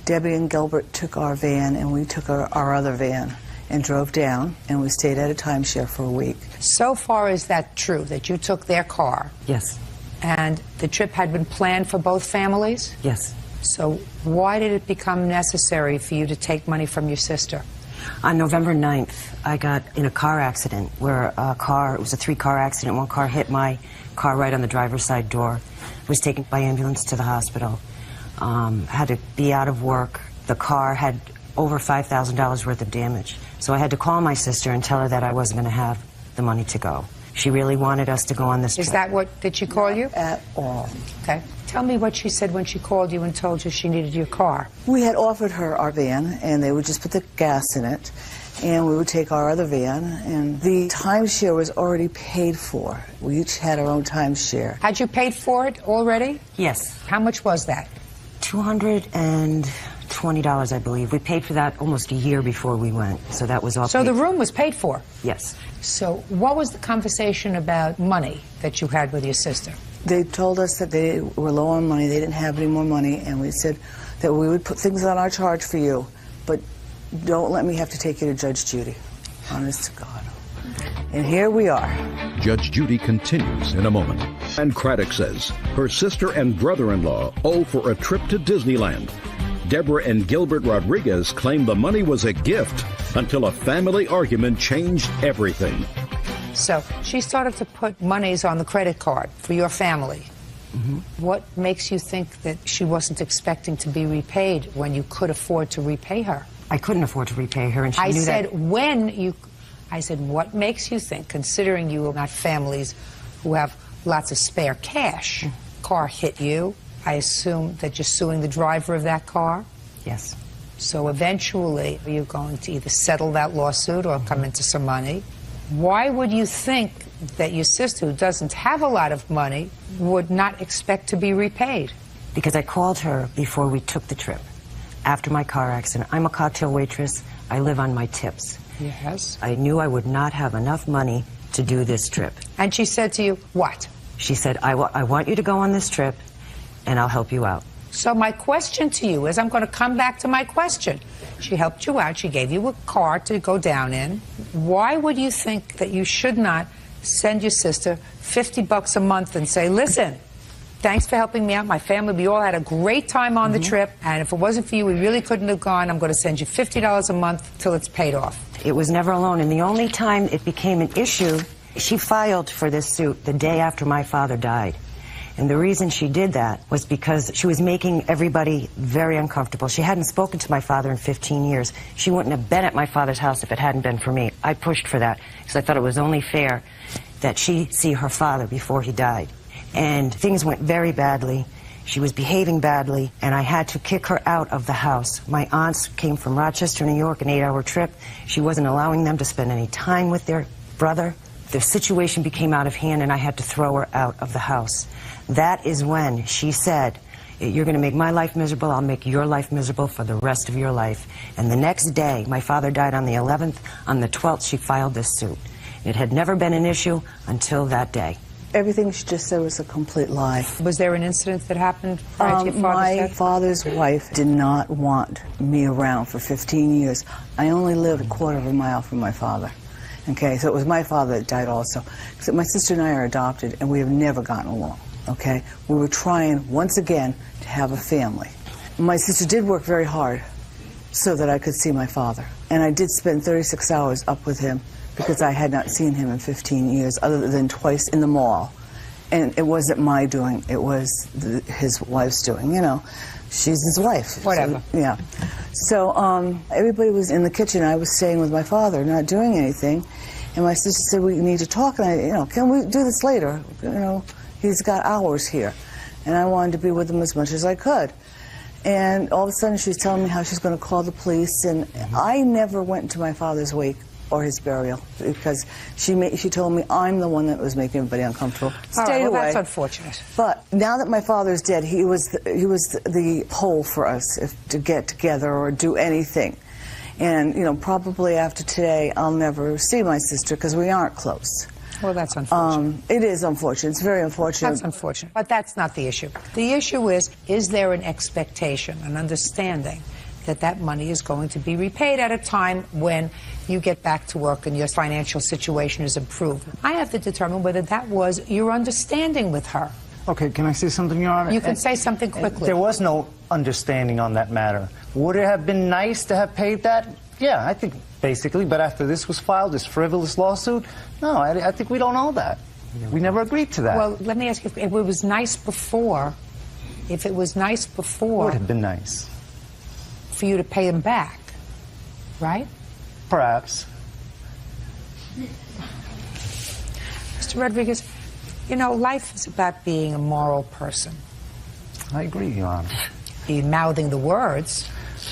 Debbie and Gilbert took our van, and we took our other van and drove down, and we stayed at a timeshare for a week. So far, is that true, that you took their car? Yes. And the trip had been planned for both families? Yes. So why did it become necessary for you to take money from your sister? On November 9th, I got in a car accident where it was a 3-car accident. 1 car hit my car right on the driver's side door. Was taken by ambulance to the hospital. Had to be out of work. The car had over $5,000 worth of damage. So I had to call my sister and tell her that I wasn't going to have the money to go. She really wanted us to go on this trip. Is that what, did she call you? At all. Okay. Tell me what she said when she called you and told you she needed your car. We had offered her our van, and they would just put the gas in it, and we would take our other van, and the timeshare was already paid for. We each had our own timeshare. Had you paid for it already? Yes. How much was that? $220, I believe. We paid for that almost a year before we went, so that was all So paid the for. room was paid for? Yes. So what was the conversation about money that you had with your sister? They told us that they were low on money, they didn't have any more money, and we said that we would put things on our charge for you, but don't let me have to take you to Judge Judy. Honest to God. And here we are. Judge Judy continues in a moment. And Craddock says her sister and brother-in-law owe for a trip to Disneyland. Deborah and Gilbert Rodriguez claim the money was a gift until a family argument changed everything. So she started to put monies on the credit card for your family. Mm-hmm. What makes you think that she wasn't expecting to be repaid when you could afford to repay her? I couldn't afford to repay her, and she I knew said that. I said, what makes you think, considering you are not families who have lots of spare cash, car hit you, I assume that you're suing the driver of that car? Yes. So eventually, you're going to either settle that lawsuit or come into some money. Why would you think that your sister, who doesn't have a lot of money, would not expect to be repaid? Because I called her before we took the trip, after my car accident. I'm a cocktail waitress. I live on my tips. Yes. I knew I would not have enough money to do this trip. And she said to you, what? She said, I want you to go on this trip, and I'll help you out. So my question to you is, I'm going to come back to my question. She helped you out. She gave you a car to go down in. Why would you think that you should not send your sister $50 a month and say, listen, thanks for helping me out, my family, we all had a great time on the trip, and if it wasn't for you, we really couldn't have gone. I'm going to send you $50 a month till it's paid off. It was never alone, and the only time it became an issue, she filed for this suit the day after my father died. And the reason she did that was because she was making everybody very uncomfortable. She hadn't spoken to my father in 15 years. She wouldn't have been at my father's house if it hadn't been for me. I pushed for that because I thought it was only fair that she see her father before he died. And things went very badly. She was behaving badly, and I had to kick her out of the house. My aunts came from Rochester, New York, an 8-hour trip. She wasn't allowing them to spend any time with their brother. The situation became out of hand, and I had to throw her out of the house. That is when she said, you're going to make my life miserable, I'll make your life miserable for the rest of your life. And the next day, my father died on the 11th. On the 12th, she filed this suit. It had never been an issue until that day. Everything she just said was a complete lie. Was there an incident that happened prior to your father's death? My father's wife did not want me around for 15 years. I only lived a quarter of a mile from my father. Okay, so it was my father that died also. So my sister and I are adopted, and we have never gotten along. Okay, we were trying once again to have a family. My sister did work very hard so that I could see my father, and I did spend 36 hours up with him because I had not seen him in 15 years, other than twice in the mall. And it wasn't my doing; it was his wife's doing. You know, she's his wife. Whatever. So, yeah. So everybody was in the kitchen. I was staying with my father, not doing anything, and my sister said, "We need to talk." And I, can we do this later? He's got hours here. And I wanted to be with him as much as I could. And all of a sudden she's telling me how she's going to call the police. And I never went to my father's wake or his burial because she told me I'm the one that was making everybody uncomfortable. Stayed away. That's unfortunate. But now that my father's dead, he was the pole for us to get together or do anything. And, probably after today I'll never see my sister because we aren't close. Well, that's unfortunate. It is unfortunate. It's very unfortunate. That's unfortunate. But that's not the issue. The issue is there an expectation, an understanding that that money is going to be repaid at a time when you get back to work and your financial situation is improved? I have to determine whether that was your understanding with her. Okay, can I say something, Your Honor? You can say something quickly. There was no understanding on that matter. Would it have been nice to have paid that? Yeah, I think basically, but after this was filed, this frivolous lawsuit, no, I think we don't owe that. We never agreed to that. Well, let me ask you, if it was nice before, it would have been nice for you to pay him back, right? Perhaps. Mr. Rodriguez, life is about being a moral person. I agree, Your Honor. You're mouthing the words.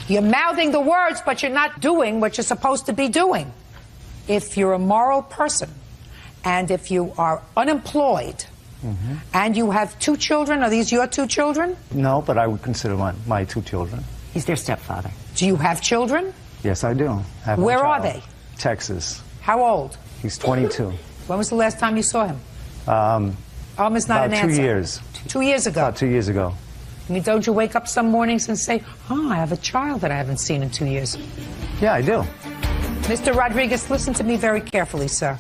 You're mouthing the words, but you're not doing what you're supposed to be doing. If you're a moral person, and if you are unemployed, and you have 2 children, are these your 2 children? No, but I would consider my 2 children. He's their stepfather. Do you have children? Yes, I do. Where are they? Texas. How old? He's 22. When was the last time you saw him? Almost not an answer. About 2 years. 2 years ago? About 2 years ago. I mean, don't you wake up some mornings and say, I have a child that I haven't seen in 2 years? Yeah, I do. Mr. Rodriguez, listen to me very carefully, sir.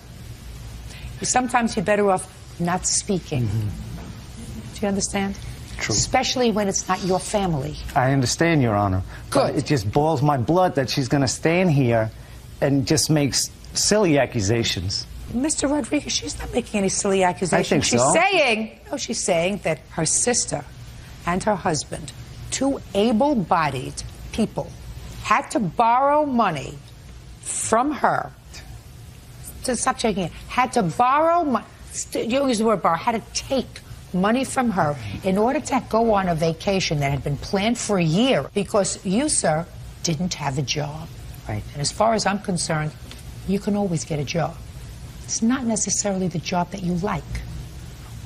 Sometimes you're better off not speaking. Do you understand? True. Especially when it's not your family. I understand, Your Honor. Good. But it just boils my blood that she's going to stand here and just makes silly accusations. Mr. Rodriguez, she's not making any silly accusations. I think so. She's saying that her sister and her husband, 2 able-bodied people, had to borrow money from her. Stop checking it. Had to borrow money. You don't use the word borrow. Had to take money from her in order to go on a vacation that had been planned for a year because you, sir, didn't have a job. Right. And as far as I'm concerned, you can always get a job. It's not necessarily the job that you like.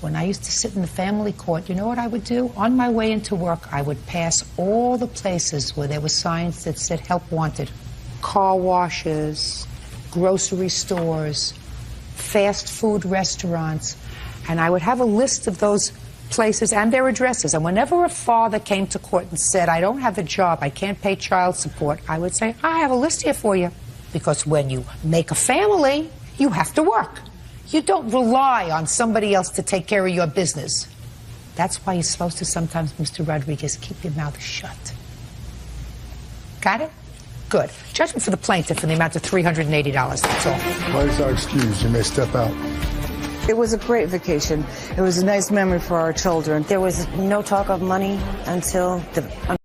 When I used to sit in the family court, you know what I would do? On my way into work, I would pass all the places where there were signs that said help wanted. Car washes, grocery stores, fast food restaurants. And I would have a list of those places and their addresses. And whenever a father came to court and said, I don't have a job, I can't pay child support, I would say, I have a list here for you. Because when you make a family, you have to work. You don't rely on somebody else to take care of your business. That's why you're supposed to sometimes, Mr. Rodriguez, keep your mouth shut. Got it? Good. Judgment for the plaintiff in the amount of $380. That's all. What is our excuse? You may step out. It was a great vacation. It was a nice memory for our children. There was no talk of money until the